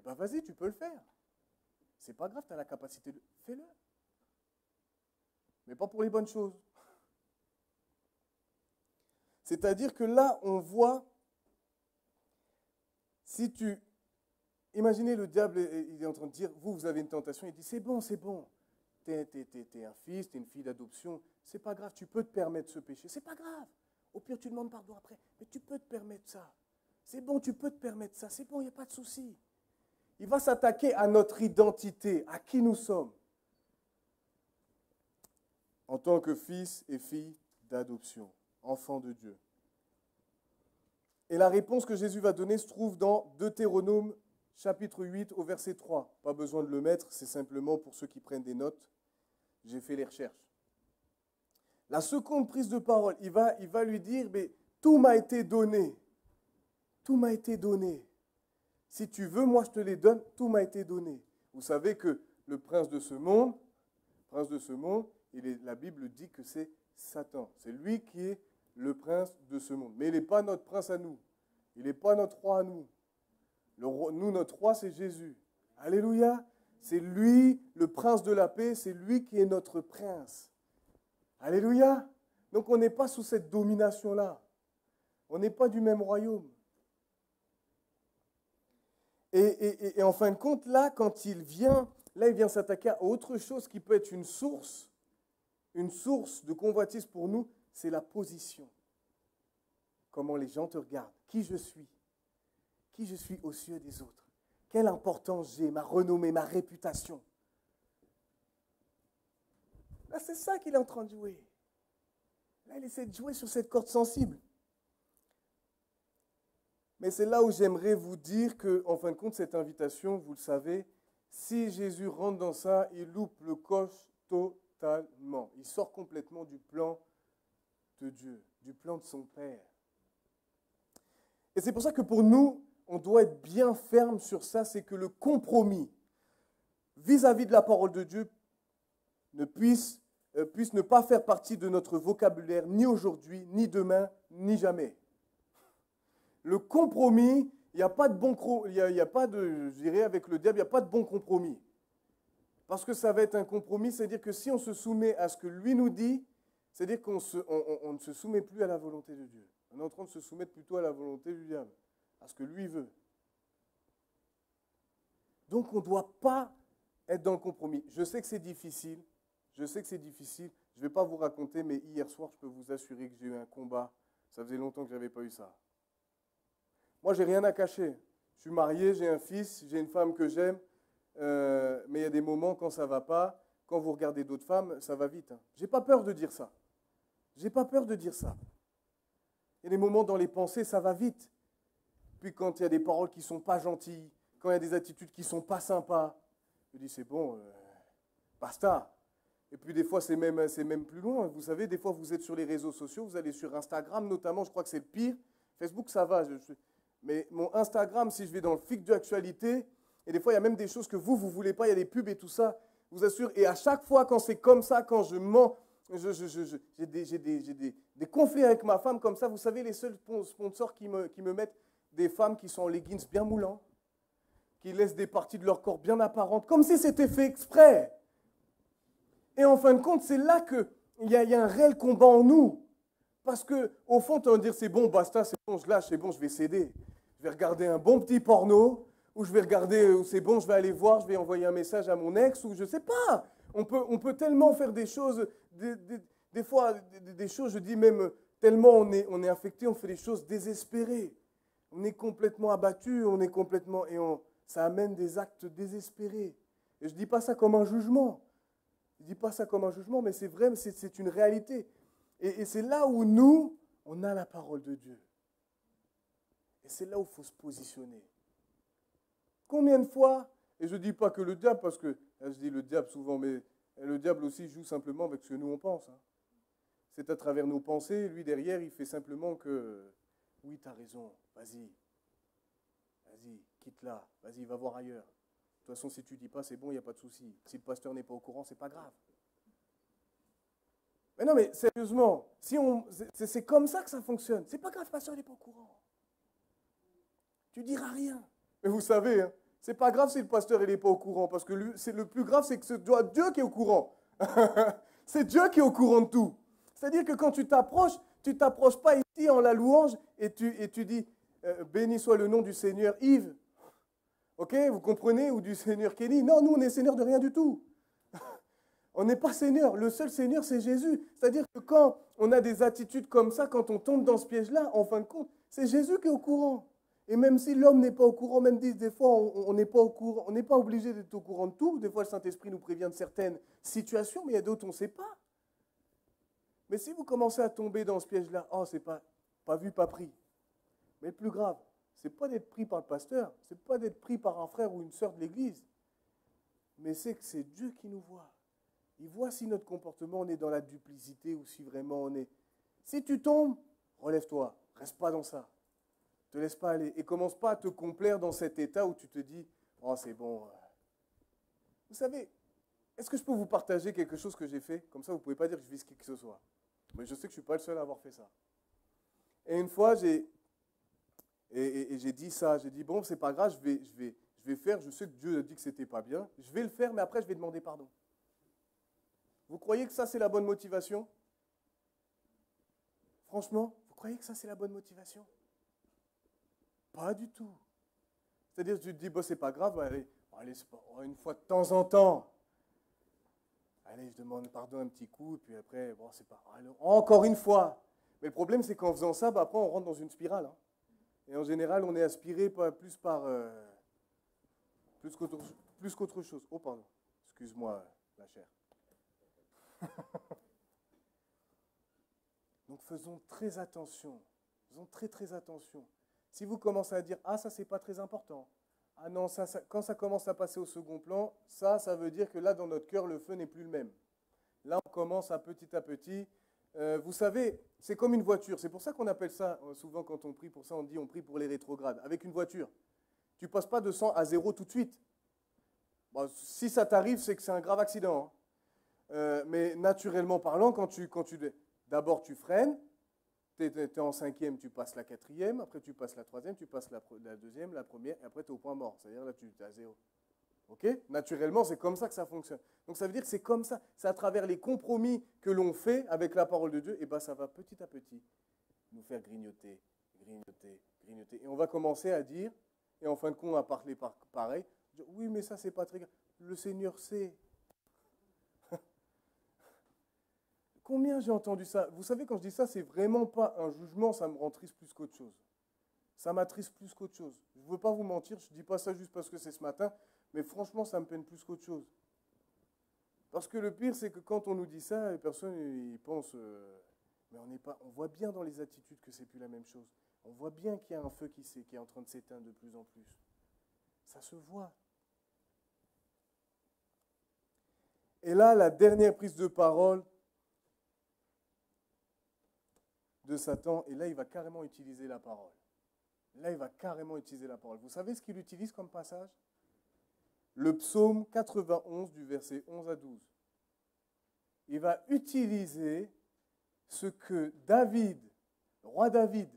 vas-y, tu peux le faire. C'est pas grave, tu as la capacité de... Fais-le. Mais pas pour les bonnes choses. C'est-à-dire que là, on voit, si tu... Imaginez le diable, il est en train de dire, vous avez une tentation, il dit, c'est bon, tu es un fils, tu es une fille d'adoption, c'est pas grave, tu peux te permettre ce péché, c'est pas grave. Au pire, tu demandes pardon après, mais tu peux te permettre ça. C'est bon, tu peux te permettre ça, c'est bon, il n'y a pas de souci. Il va s'attaquer à notre identité, à qui nous sommes. En tant que fils et fille d'adoption, enfant de Dieu. Et la réponse que Jésus va donner se trouve dans Deutéronome chapitre 8 au verset 3. Pas besoin de le mettre, c'est simplement pour ceux qui prennent des notes. J'ai fait les recherches. La seconde prise de parole, il va lui dire, mais tout m'a été donné. Tout m'a été donné. Si tu veux, moi je te les donne, tout m'a été donné. Vous savez que le prince de ce monde, la Bible dit que c'est Satan. C'est lui qui est le prince de ce monde. Mais il n'est pas notre prince à nous. Il n'est pas notre roi à nous. Nous, notre roi, c'est Jésus. Alléluia. C'est lui, le prince de la paix, c'est lui qui est notre prince. Alléluia. Donc on n'est pas sous cette domination-là. On n'est pas du même royaume. Et en fin de compte, là, quand il vient s'attaquer à autre chose qui peut être une source de convoitise pour nous, c'est la position. Comment les gens te regardent, qui je suis aux yeux des autres, quelle importance j'ai, ma renommée, ma réputation. Là, c'est ça qu'il est en train de jouer. Là, il essaie de jouer sur cette corde sensible. Mais c'est là où j'aimerais vous dire qu'en fin de compte, cette invitation, vous le savez, si Jésus rentre dans ça, il loupe le coche totalement. Il sort complètement du plan de Dieu, du plan de son Père. Et c'est pour ça que pour nous, on doit être bien ferme sur ça, c'est que le compromis vis-à-vis de la parole de Dieu puisse ne pas faire partie de notre vocabulaire, ni aujourd'hui, ni demain, ni jamais. Le compromis, il n'y a pas de bon je dirais avec le diable, il n'y a pas de bon compromis. Parce que ça va être un compromis, c'est-à-dire que si on se soumet à ce que lui nous dit, c'est-à-dire qu'on ne se soumet plus à la volonté de Dieu. On est en train de se soumettre plutôt à la volonté du diable, à ce que lui veut. Donc on ne doit pas être dans le compromis. Je sais que c'est difficile, je ne vais pas vous raconter, mais hier soir, je peux vous assurer que j'ai eu un combat. Ça faisait longtemps que je n'avais pas eu ça. Moi, je n'ai rien à cacher. Je suis marié, j'ai un fils, j'ai une femme que j'aime, mais il y a des moments quand ça ne va pas, quand vous regardez d'autres femmes, ça va vite. Je n'ai pas peur de dire ça. Il y a des moments dans les pensées, ça va vite. Puis quand il y a des paroles qui ne sont pas gentilles, quand il y a des attitudes qui ne sont pas sympas, je dis c'est bon, basta. Et puis des fois, c'est même plus loin. Vous savez, des fois, vous êtes sur les réseaux sociaux, vous allez sur Instagram notamment, je crois que c'est le pire. Facebook, ça va. Mais mon Instagram, si je vais dans le fil d'actualité, et des fois, il y a même des choses que vous ne voulez pas, il y a des pubs et tout ça, je vous assure. Et à chaque fois, quand c'est comme ça, quand je mens, j'ai des conflits avec ma femme comme ça. Vous savez, les seuls sponsors qui me mettent des femmes qui sont en leggings bien moulants, qui laissent des parties de leur corps bien apparentes, comme si c'était fait exprès. Et en fin de compte, c'est là qu'il y a un réel combat en nous. Parce qu'au fond, tu vas me dire, c'est bon, basta, c'est bon, je lâche, c'est bon, je vais céder. Je vais regarder un bon petit porno, ou je vais regarder, c'est bon, je vais aller voir, je vais envoyer un message à mon ex, ou je ne sais pas. On peut tellement faire des choses, des fois, des choses, je dis même, tellement on est affecté, on fait des choses désespérées. On est complètement abattu, ça amène des actes désespérés. Et je ne dis pas ça comme un jugement. Mais c'est vrai, c'est une réalité. Et c'est là où nous, on a la parole de Dieu. Et c'est là où il faut se positionner. Combien de fois, et je ne dis pas que le diable, parce que je dis le diable souvent, mais le diable aussi joue simplement avec ce que nous on pense. C'est à travers nos pensées, lui derrière, il fait simplement que, oui, tu as raison, vas-y, quitte-la, vas-y, va voir ailleurs. De toute façon, si tu ne dis pas, c'est bon, il n'y a pas de souci. Si le pasteur n'est pas au courant, ce n'est pas grave. Mais non, mais sérieusement, c'est comme ça que ça fonctionne. C'est pas grave, le pasteur n'est pas au courant. Tu diras rien. Mais vous savez, c'est pas grave si le pasteur n'est pas au courant, parce que le plus grave, c'est que c'est Dieu qui est au courant. C'est Dieu qui est au courant de tout. C'est-à-dire que quand tu t'approches pas ici en la louange et tu dis béni soit le nom du Seigneur Yves. Ok, vous comprenez? Ou du Seigneur Kenny. Non, nous, on est Seigneur de rien du tout. On n'est pas Seigneur. Le seul Seigneur, c'est Jésus. C'est-à-dire que quand on a des attitudes comme ça, quand on tombe dans ce piège-là, en fin de compte, c'est Jésus qui est au courant. Et même si l'homme n'est pas au courant, même des fois, on n'est pas au courant, on n'est pas obligé d'être au courant de tout. Des fois, le Saint-Esprit nous prévient de certaines situations, mais il y a d'autres, on ne sait pas. Mais si vous commencez à tomber dans ce piège-là, oh, c'est pas vu, pas pris. Mais le plus grave, ce n'est pas d'être pris par le pasteur, ce n'est pas d'être pris par un frère ou une sœur de l'Église, mais c'est que c'est Dieu qui nous voit. Il voit si notre comportement, on est dans la duplicité ou si vraiment on est... Si tu tombes, relève-toi, reste pas dans ça. Ne te laisse pas aller et commence pas à te complaire dans cet état où tu te dis « Oh, c'est bon, Vous savez, est-ce que je peux vous partager quelque chose que j'ai fait? Comme ça, vous ne pouvez pas dire que je vise qui que ce soit. Mais je sais que je ne suis pas le seul à avoir fait ça. Et une fois, j'ai dit ça. J'ai dit, bon, c'est pas grave, je vais faire. Je sais que Dieu a dit que ce n'était pas bien. Je vais le faire, mais après, je vais demander pardon. Vous croyez que ça, c'est la bonne motivation? Franchement, vous croyez que ça, c'est la bonne motivation? Pas du tout. C'est-à-dire, tu te dis, bon, c'est pas grave, allez, c'est pas, une fois de temps en temps. Allez, je demande pardon un petit coup, et puis après, bon, c'est pas grave. Encore une fois. Mais le problème, c'est qu'en faisant ça, après, on rentre dans une spirale. Hein. Et en général, on est aspiré plus qu'autre chose. Oh, pardon. Excuse-moi, la chère. Donc, faisons très attention. Faisons très, très attention. Si vous commencez à dire, ah, ça, c'est pas très important. Ah non, quand ça commence à passer au second plan, ça veut dire que là, dans notre cœur, le feu n'est plus le même. Là, on commence à petit. Vous savez, c'est comme une voiture. C'est pour ça qu'on appelle ça, souvent quand on prie pour ça, on dit on prie pour les rétrogrades. Avec une voiture, tu ne passes pas de 100 à 0 tout de suite. Bon, si ça t'arrive, c'est que c'est un grave accident. Hein. Mais naturellement parlant, d'abord tu freines, tu es en 5e, tu passes la 4e, après tu passes la 3e, tu passes la 2e, la 1re, et après tu es au point mort. C'est-à-dire là, tu es à 0. Ok? Naturellement, c'est comme ça que ça fonctionne. Donc ça veut dire que c'est comme ça. C'est à travers les compromis que l'on fait avec la parole de Dieu, et bien ça va petit à petit nous faire grignoter. Et on va commencer à dire, et en fin de compte, on va parler pareil. Oui, mais ça, c'est pas très grave. Le Seigneur sait. Combien j'ai entendu ça? Vous savez, quand je dis ça, c'est vraiment pas un jugement, ça me rend triste plus qu'autre chose. Ça m'attriste plus qu'autre chose. Je ne veux pas vous mentir, je ne dis pas ça juste parce que c'est ce matin, mais franchement, ça me peine plus qu'autre chose. Parce que le pire, c'est que quand on nous dit ça, les personnes ils pensent, mais on voit bien dans les attitudes que c'est plus la même chose. On voit bien qu'il y a un feu qui est en train de s'éteindre de plus en plus. Ça se voit. Et là, la dernière prise de parole de Satan, et là, il va carrément utiliser la parole. Vous savez ce qu'il utilise comme passage? Le psaume 91 du verset 11 à 12. Il va utiliser ce que David, le roi David,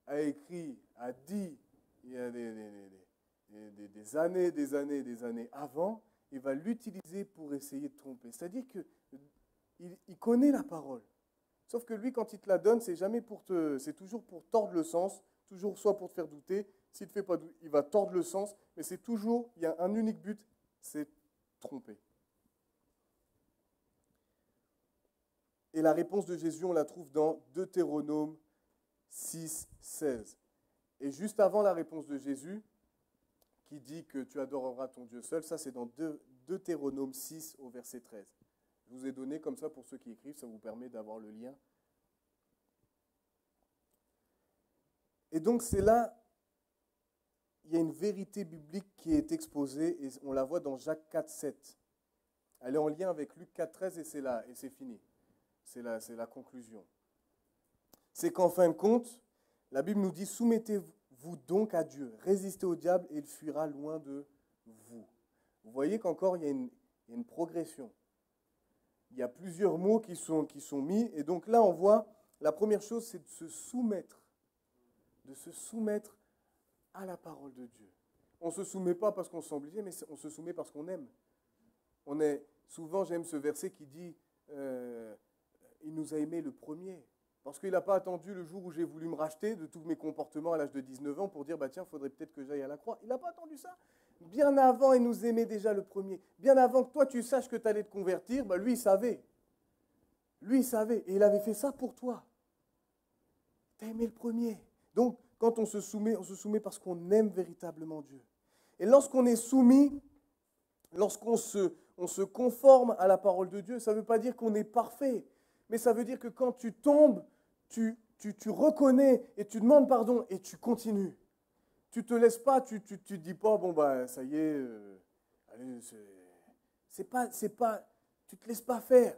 a écrit, a dit il y a des années avant. Il va l'utiliser pour essayer de tromper. C'est-à-dire qu'il connaît la parole. Sauf que lui, quand il te la donne, c'est toujours pour tordre le sens, toujours soit pour te faire douter. S'il ne te fait pas douter, il va tordre le sens, mais c'est toujours, il y a un unique but, c'est tromper. Et la réponse de Jésus, on la trouve dans Deutéronome 6, 16. Et juste avant la réponse de Jésus, qui dit que tu adoreras ton Dieu seul, ça c'est dans Deutéronome 6 au verset 13. Je vous ai donné comme ça pour ceux qui écrivent, ça vous permet d'avoir le lien. Et donc c'est là, il y a une vérité biblique qui est exposée et on la voit dans Jacques 4, 7. Elle est en lien avec Luc 4, 13 et c'est là, et c'est fini. C'est la conclusion. C'est qu'en fin de compte, la Bible nous dit « Soumettez-vous donc à Dieu, résistez au diable et il fuira loin de vous. » Vous voyez qu'encore il y a une progression. Il y a plusieurs mots qui sont mis. Et donc là, on voit, la première chose, c'est de se soumettre à la parole de Dieu. On ne se soumet pas parce qu'on se sent obligé, mais on se soumet parce qu'on aime. Souvent, j'aime ce verset qui dit il nous a aimés le premier. Parce qu'il n'a pas attendu le jour où j'ai voulu me racheter de tous mes comportements à l'âge de 19 ans pour dire, tiens, il faudrait peut-être que j'aille à la croix. Il n'a pas attendu ça. Bien avant, il nous aimait déjà le premier. Bien avant que toi, tu saches que tu allais te convertir, lui, il savait. Lui, il savait. Et il avait fait ça pour toi. Tu as aimé le premier. Donc, quand on se soumet parce qu'on aime véritablement Dieu. Et lorsqu'on est soumis, lorsqu'on se conforme à la parole de Dieu, ça ne veut pas dire qu'on est parfait. Mais ça veut dire que quand tu tombes, tu reconnais et tu demandes pardon et tu continues. Tu ne te laisses pas, tu te dis pas, ça y est, allez, tu te laisses pas faire.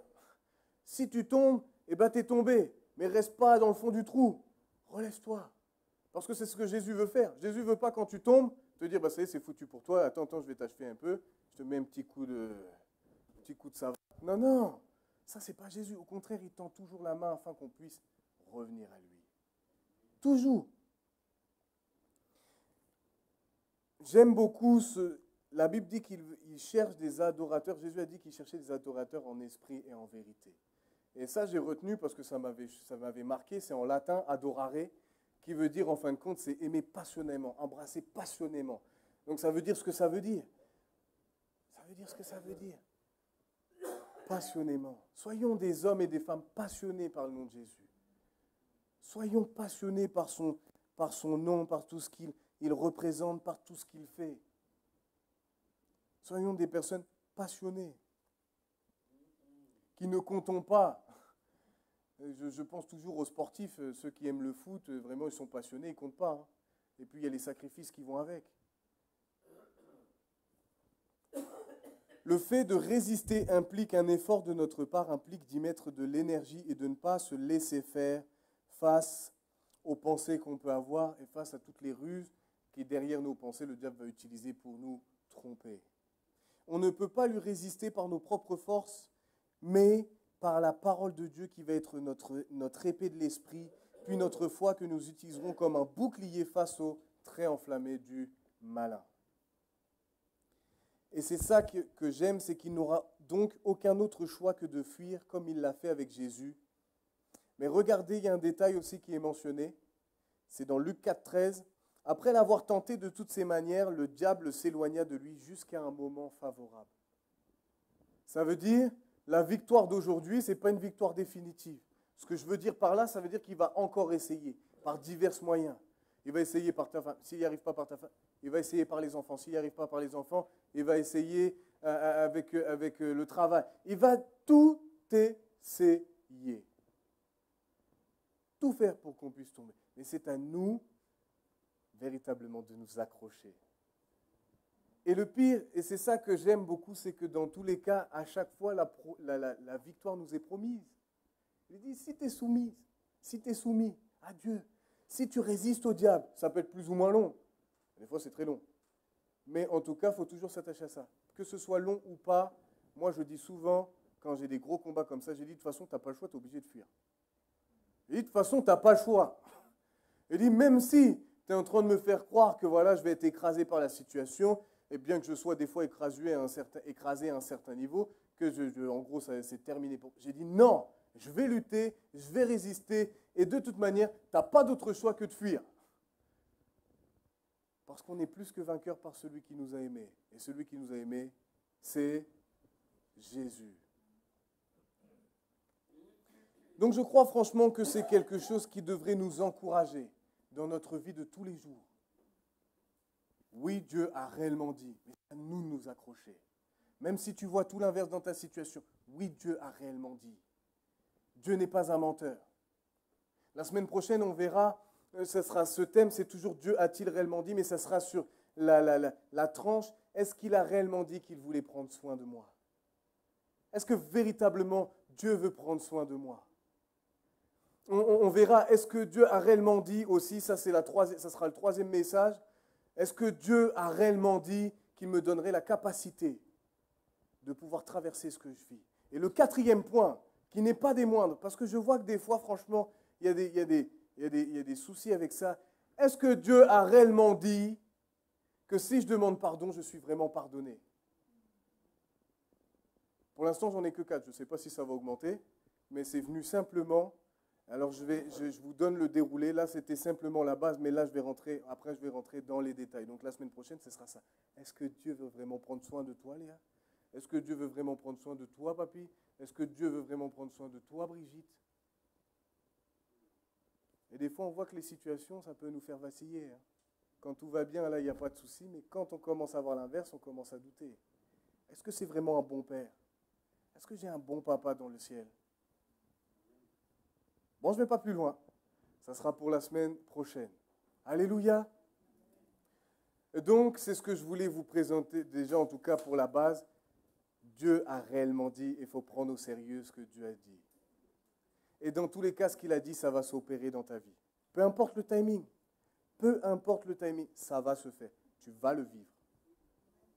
Si tu tombes, tu es tombé. Mais reste pas dans le fond du trou. Relève-toi. Parce que c'est ce que Jésus veut faire. Jésus ne veut pas, quand tu tombes, te dire, bah, ça y est, c'est foutu pour toi. Attends, je vais t'achever un peu. Je te mets un petit coup de savon. Non, non. Ça, c'est pas Jésus. Au contraire, il tend toujours la main afin qu'on puisse revenir à lui. Toujours. J'aime beaucoup la Bible dit qu'il cherche des adorateurs. Jésus a dit qu'il cherchait des adorateurs en esprit et en vérité. Et ça, j'ai retenu parce que ça m'avait marqué. C'est en latin, adorare, qui veut dire, en fin de compte, c'est aimer passionnément, embrasser passionnément. Donc ça veut dire ce que ça veut dire. Ça veut dire ce que ça veut dire. Passionnément. Soyons des hommes et des femmes passionnés par le nom de Jésus. Soyons passionnés par son nom, par tout ce qu'il représente, par tout ce qu'il fait. Soyons des personnes passionnées, qui ne comptons pas. Je pense toujours aux sportifs, ceux qui aiment le foot, vraiment ils sont passionnés, ils ne comptent pas. Hein. Et puis il y a les sacrifices qui vont avec. Le fait de résister implique un effort de notre part, implique d'y mettre de l'énergie et de ne pas se laisser faire face aux pensées qu'on peut avoir et face à toutes les ruses qui, derrière nos pensées, le diable va utiliser pour nous tromper. On ne peut pas lui résister par nos propres forces, mais par la parole de Dieu qui va être notre épée de l'esprit, puis notre foi que nous utiliserons comme un bouclier face aux traits enflammés du malin. Et c'est ça que j'aime, c'est qu'il n'aura donc aucun autre choix que de fuir comme il l'a fait avec Jésus. Mais regardez, il y a un détail aussi qui est mentionné, c'est dans Luc 4,13. Après l'avoir tenté de toutes ses manières, le diable s'éloigna de lui jusqu'à un moment favorable. Ça veut dire, la victoire d'aujourd'hui, ce n'est pas une victoire définitive. Ce que je veux dire par là, ça veut dire qu'il va encore essayer, par divers moyens. Il va essayer par ta femme. S'il n'y arrive pas par ta femme, il va essayer par les enfants. S'il n'y arrive pas par les enfants, il va essayer avec le travail. Il va tout essayer. Tout faire pour qu'on puisse tomber. Mais c'est à nous, véritablement, de nous accrocher. Et le pire, et c'est ça que j'aime beaucoup, c'est que dans tous les cas, à chaque fois, la victoire nous est promise. Il dit, si tu es soumise, si tu es soumis à Dieu, si tu résistes au diable, ça peut être plus ou moins long. Des fois, c'est très long. Mais en tout cas, il faut toujours s'attacher à ça. Que ce soit long ou pas, moi, je dis souvent, quand j'ai des gros combats comme ça, j'ai dit, de toute façon, tu n'as pas le choix, tu es obligé de fuir. Et de toute façon, tu n'as pas le choix. Et dit, même si tu es en train de me faire croire que voilà, je vais être écrasé par la situation, et bien que je sois des fois écrasé à un certain niveau, que en gros, c'est terminé. J'ai dit, non, je vais lutter, je vais résister, et de toute manière, tu n'as pas d'autre choix que de fuir. Parce qu'on est plus que vainqueur par celui qui nous a aimés. Et celui qui nous a aimés, c'est Jésus. Donc je crois franchement que c'est quelque chose qui devrait nous encourager dans notre vie de tous les jours. Oui, Dieu a réellement dit, mais c'est à nous de nous accrocher. Même si tu vois tout l'inverse dans ta situation, oui, Dieu a réellement dit. Dieu n'est pas un menteur. La semaine prochaine, on verra, ce thème, c'est toujours Dieu a-t-il réellement dit, mais ça sera sur la tranche. Est-ce qu'il a réellement dit qu'il voulait prendre soin de moi? Est-ce que véritablement Dieu veut prendre soin de moi? On verra, est-ce que Dieu a réellement dit aussi, ça sera le troisième message, est-ce que Dieu a réellement dit qu'il me donnerait la capacité de pouvoir traverser ce que je vis? Et le quatrième point, qui n'est pas des moindres, parce que je vois que des fois, franchement, il y a des soucis avec ça. Est-ce que Dieu a réellement dit que si je demande pardon, je suis vraiment pardonné? Pour l'instant, j'en ai que 4. Je ne sais pas si ça va augmenter, mais c'est venu simplement. Alors, je vous donne le déroulé. Là, c'était simplement la base, mais là, après, je vais rentrer dans les détails. Donc, la semaine prochaine, ce sera ça. Est-ce que Dieu veut vraiment prendre soin de toi, Léa? Est-ce que Dieu veut vraiment prendre soin de toi, papy? Est-ce que Dieu veut vraiment prendre soin de toi, Brigitte? Et des fois, on voit que les situations, ça peut nous faire vaciller. Hein. Quand tout va bien, là, il n'y a pas de souci, mais quand on commence à voir l'inverse, on commence à douter. Est-ce que c'est vraiment un bon père? Est-ce que j'ai un bon papa dans le ciel? Bon, je ne vais pas plus loin. Ça sera pour la semaine prochaine. Alléluia. Et donc, c'est ce que je voulais vous présenter déjà, en tout cas pour la base. Dieu a réellement dit, il faut prendre au sérieux ce que Dieu a dit. Et dans tous les cas, ce qu'il a dit, ça va s'opérer dans ta vie. Peu importe le timing. peu importe le timing, ça va se faire. Tu vas le vivre.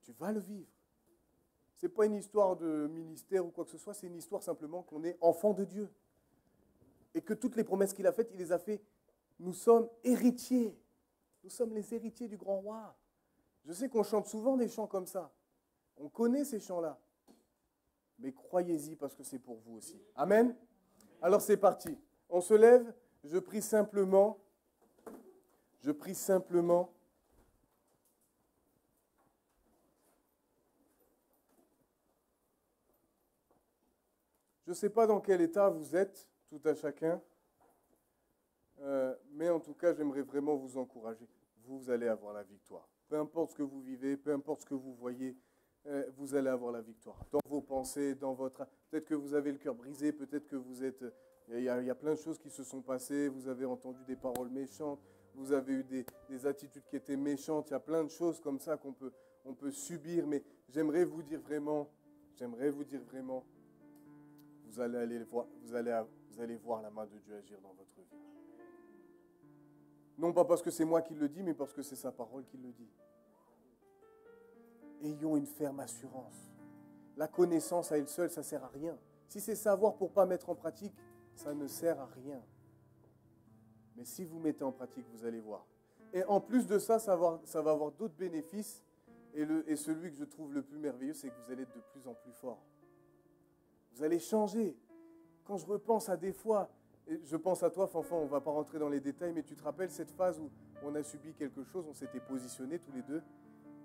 Tu vas le vivre. Ce n'est pas une histoire de ministère ou quoi que ce soit, c'est une histoire simplement qu'on est enfant de Dieu. Et que toutes les promesses qu'il a faites, il les a faites. Nous sommes héritiers. Nous sommes les héritiers du grand roi. Je sais qu'on chante souvent des chants comme ça. On connaît ces chants-là. Mais croyez-y parce que c'est pour vous aussi. Amen. Alors c'est parti. On se lève. Je prie simplement. Je prie simplement. Je ne sais pas dans quel état vous êtes, tout à chacun. Mais en tout cas, j'aimerais vraiment vous encourager. Vous allez avoir la victoire. Peu importe ce que vous vivez, peu importe ce que vous voyez, vous allez avoir la victoire. Dans vos pensées, dans votre... Peut-être que vous avez le cœur brisé, peut-être que vous êtes... Il y a plein de choses qui se sont passées, vous avez entendu des paroles méchantes, vous avez eu des attitudes qui étaient méchantes, il y a plein de choses comme ça qu'on peut subir, mais j'aimerais vous dire vraiment, vous allez voir la main de Dieu agir dans votre vie. Non pas parce que c'est moi qui le dis, mais parce que c'est sa parole qui le dit. Ayons une ferme assurance. La connaissance à elle seule, ça ne sert à rien. Si c'est savoir pour ne pas mettre en pratique, ça ne sert à rien. Mais si vous mettez en pratique, vous allez voir. Et en plus de ça, ça va avoir d'autres bénéfices. Et celui que je trouve le plus merveilleux, c'est que vous allez être de plus en plus fort. Vous allez changer. Quand je repense à des fois, et je pense à toi, Fanfan, on ne va pas rentrer dans les détails, mais tu te rappelles cette phase où on a subi quelque chose, on s'était positionnés tous les deux,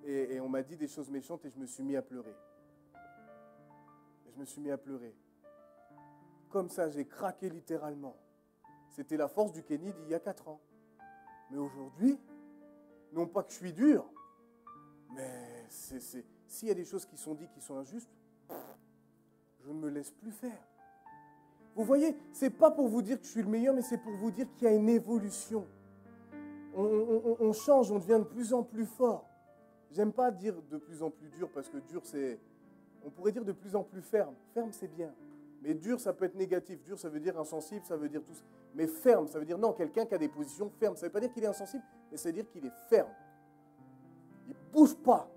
et on m'a dit des choses méchantes et je me suis mis à pleurer. Comme ça, j'ai craqué littéralement. C'était la force du Kenny d'il y a 4 ans. Mais aujourd'hui, non pas que je suis dur, mais s'il y a des choses qui sont dites qui sont injustes, je ne me laisse plus faire. Vous voyez, ce n'est pas pour vous dire que je suis le meilleur, mais c'est pour vous dire qu'il y a une évolution. On change, on devient de plus en plus fort. J'aime pas dire de plus en plus dur, parce que dur, c'est... On pourrait dire de plus en plus ferme. Ferme, c'est bien. Mais dur, ça peut être négatif. Dur, ça veut dire insensible, ça veut dire tout ça. Mais ferme, ça veut dire non, quelqu'un qui a des positions fermes. Ça ne veut pas dire qu'il est insensible, mais ça veut dire qu'il est ferme. Il ne bouge pas.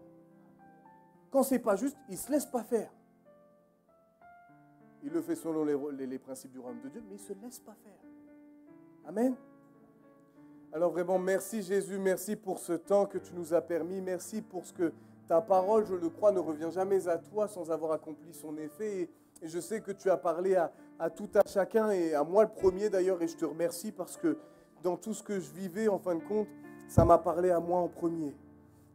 Quand ce n'est pas juste, il ne se laisse pas faire. Il le fait selon les principes du royaume de Dieu, mais il ne se laisse pas faire. Amen. Alors vraiment, merci Jésus, merci pour ce temps que tu nous as permis. Merci pour ce que ta parole, je le crois, ne revient jamais à toi sans avoir accompli son effet. Et je sais que tu as parlé à tout à chacun, et à moi le premier d'ailleurs, et je te remercie parce que dans tout ce que je vivais, en fin de compte, ça m'a parlé à moi en premier.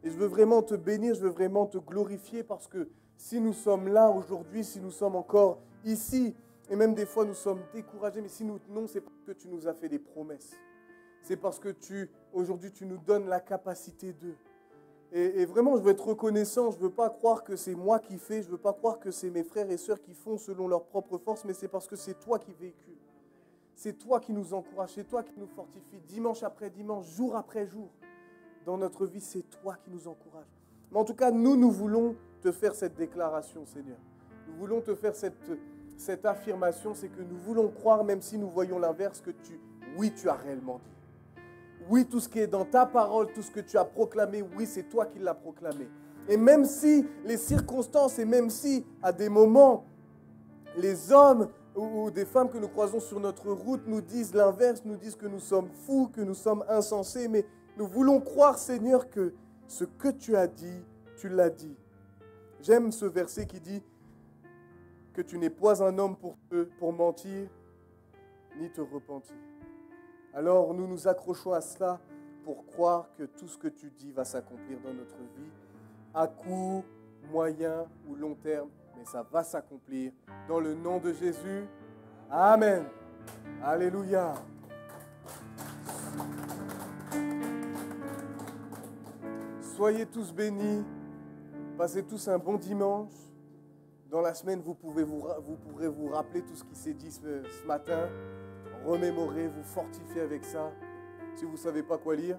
Et je veux vraiment te bénir, je veux vraiment te glorifier parce que si nous sommes là aujourd'hui, si nous sommes encore ici, et même des fois nous sommes découragés, mais si nous tenons, c'est parce que tu nous as fait des promesses. C'est parce que aujourd'hui tu nous donnes la capacité d'eux. Et vraiment, je veux être reconnaissant, je ne veux pas croire que c'est moi qui fais, je ne veux pas croire que c'est mes frères et sœurs qui font selon leur propre force, mais c'est parce que c'est toi qui véhicules. C'est toi qui nous encourage, c'est toi qui nous fortifie, dimanche après dimanche, jour après jour. Dans notre vie, c'est toi qui nous encourage. Mais en tout cas, nous voulons te faire cette déclaration, Seigneur. Nous voulons te faire cette affirmation, c'est que nous voulons croire, même si nous voyons l'inverse, que tu as réellement dit. Oui, tout ce qui est dans ta parole, tout ce que tu as proclamé, oui, c'est toi qui l'as proclamé. Et même si les circonstances, et même si à des moments, les hommes ou des femmes que nous croisons sur notre route nous disent l'inverse, nous disent que nous sommes fous, que nous sommes insensés, mais nous voulons croire, Seigneur, que ce que tu as dit, tu l'as dit. J'aime ce verset qui dit que tu n'es pas un homme pour mentir, ni te repentir. Alors nous nous accrochons à cela pour croire que tout ce que tu dis va s'accomplir dans notre vie, à court, moyen ou long terme, mais ça va s'accomplir dans le nom de Jésus. Amen. Alléluia. Soyez tous bénis, passez tous un bon dimanche. Dans la semaine, vous pourrez vous rappeler tout ce qui s'est dit ce matin. Remémorer, vous fortifier avec ça. Si vous ne savez pas quoi lire,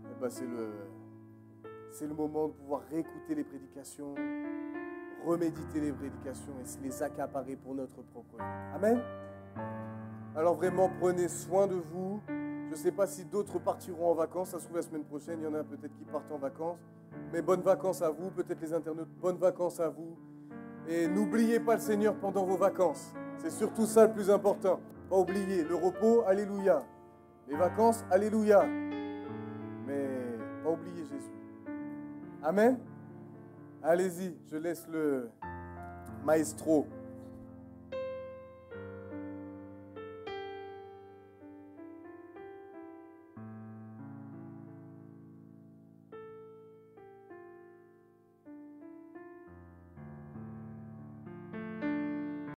eh ben c'est le moment de pouvoir réécouter les prédications, reméditer les prédications et se les accaparer pour notre propre vie. Amen. Alors vraiment, prenez soin de vous. Je ne sais pas si d'autres partiront en vacances. Ça se trouve la semaine prochaine, il y en a peut-être qui partent en vacances. Mais bonnes vacances à vous, peut-être les internautes, bonnes vacances à vous. Et n'oubliez pas le Seigneur pendant vos vacances. C'est surtout ça le plus important. Pas oublier le repos, alléluia. Les vacances, alléluia. Mais pas oublier Jésus. Amen. Allez-y, je laisse le maestro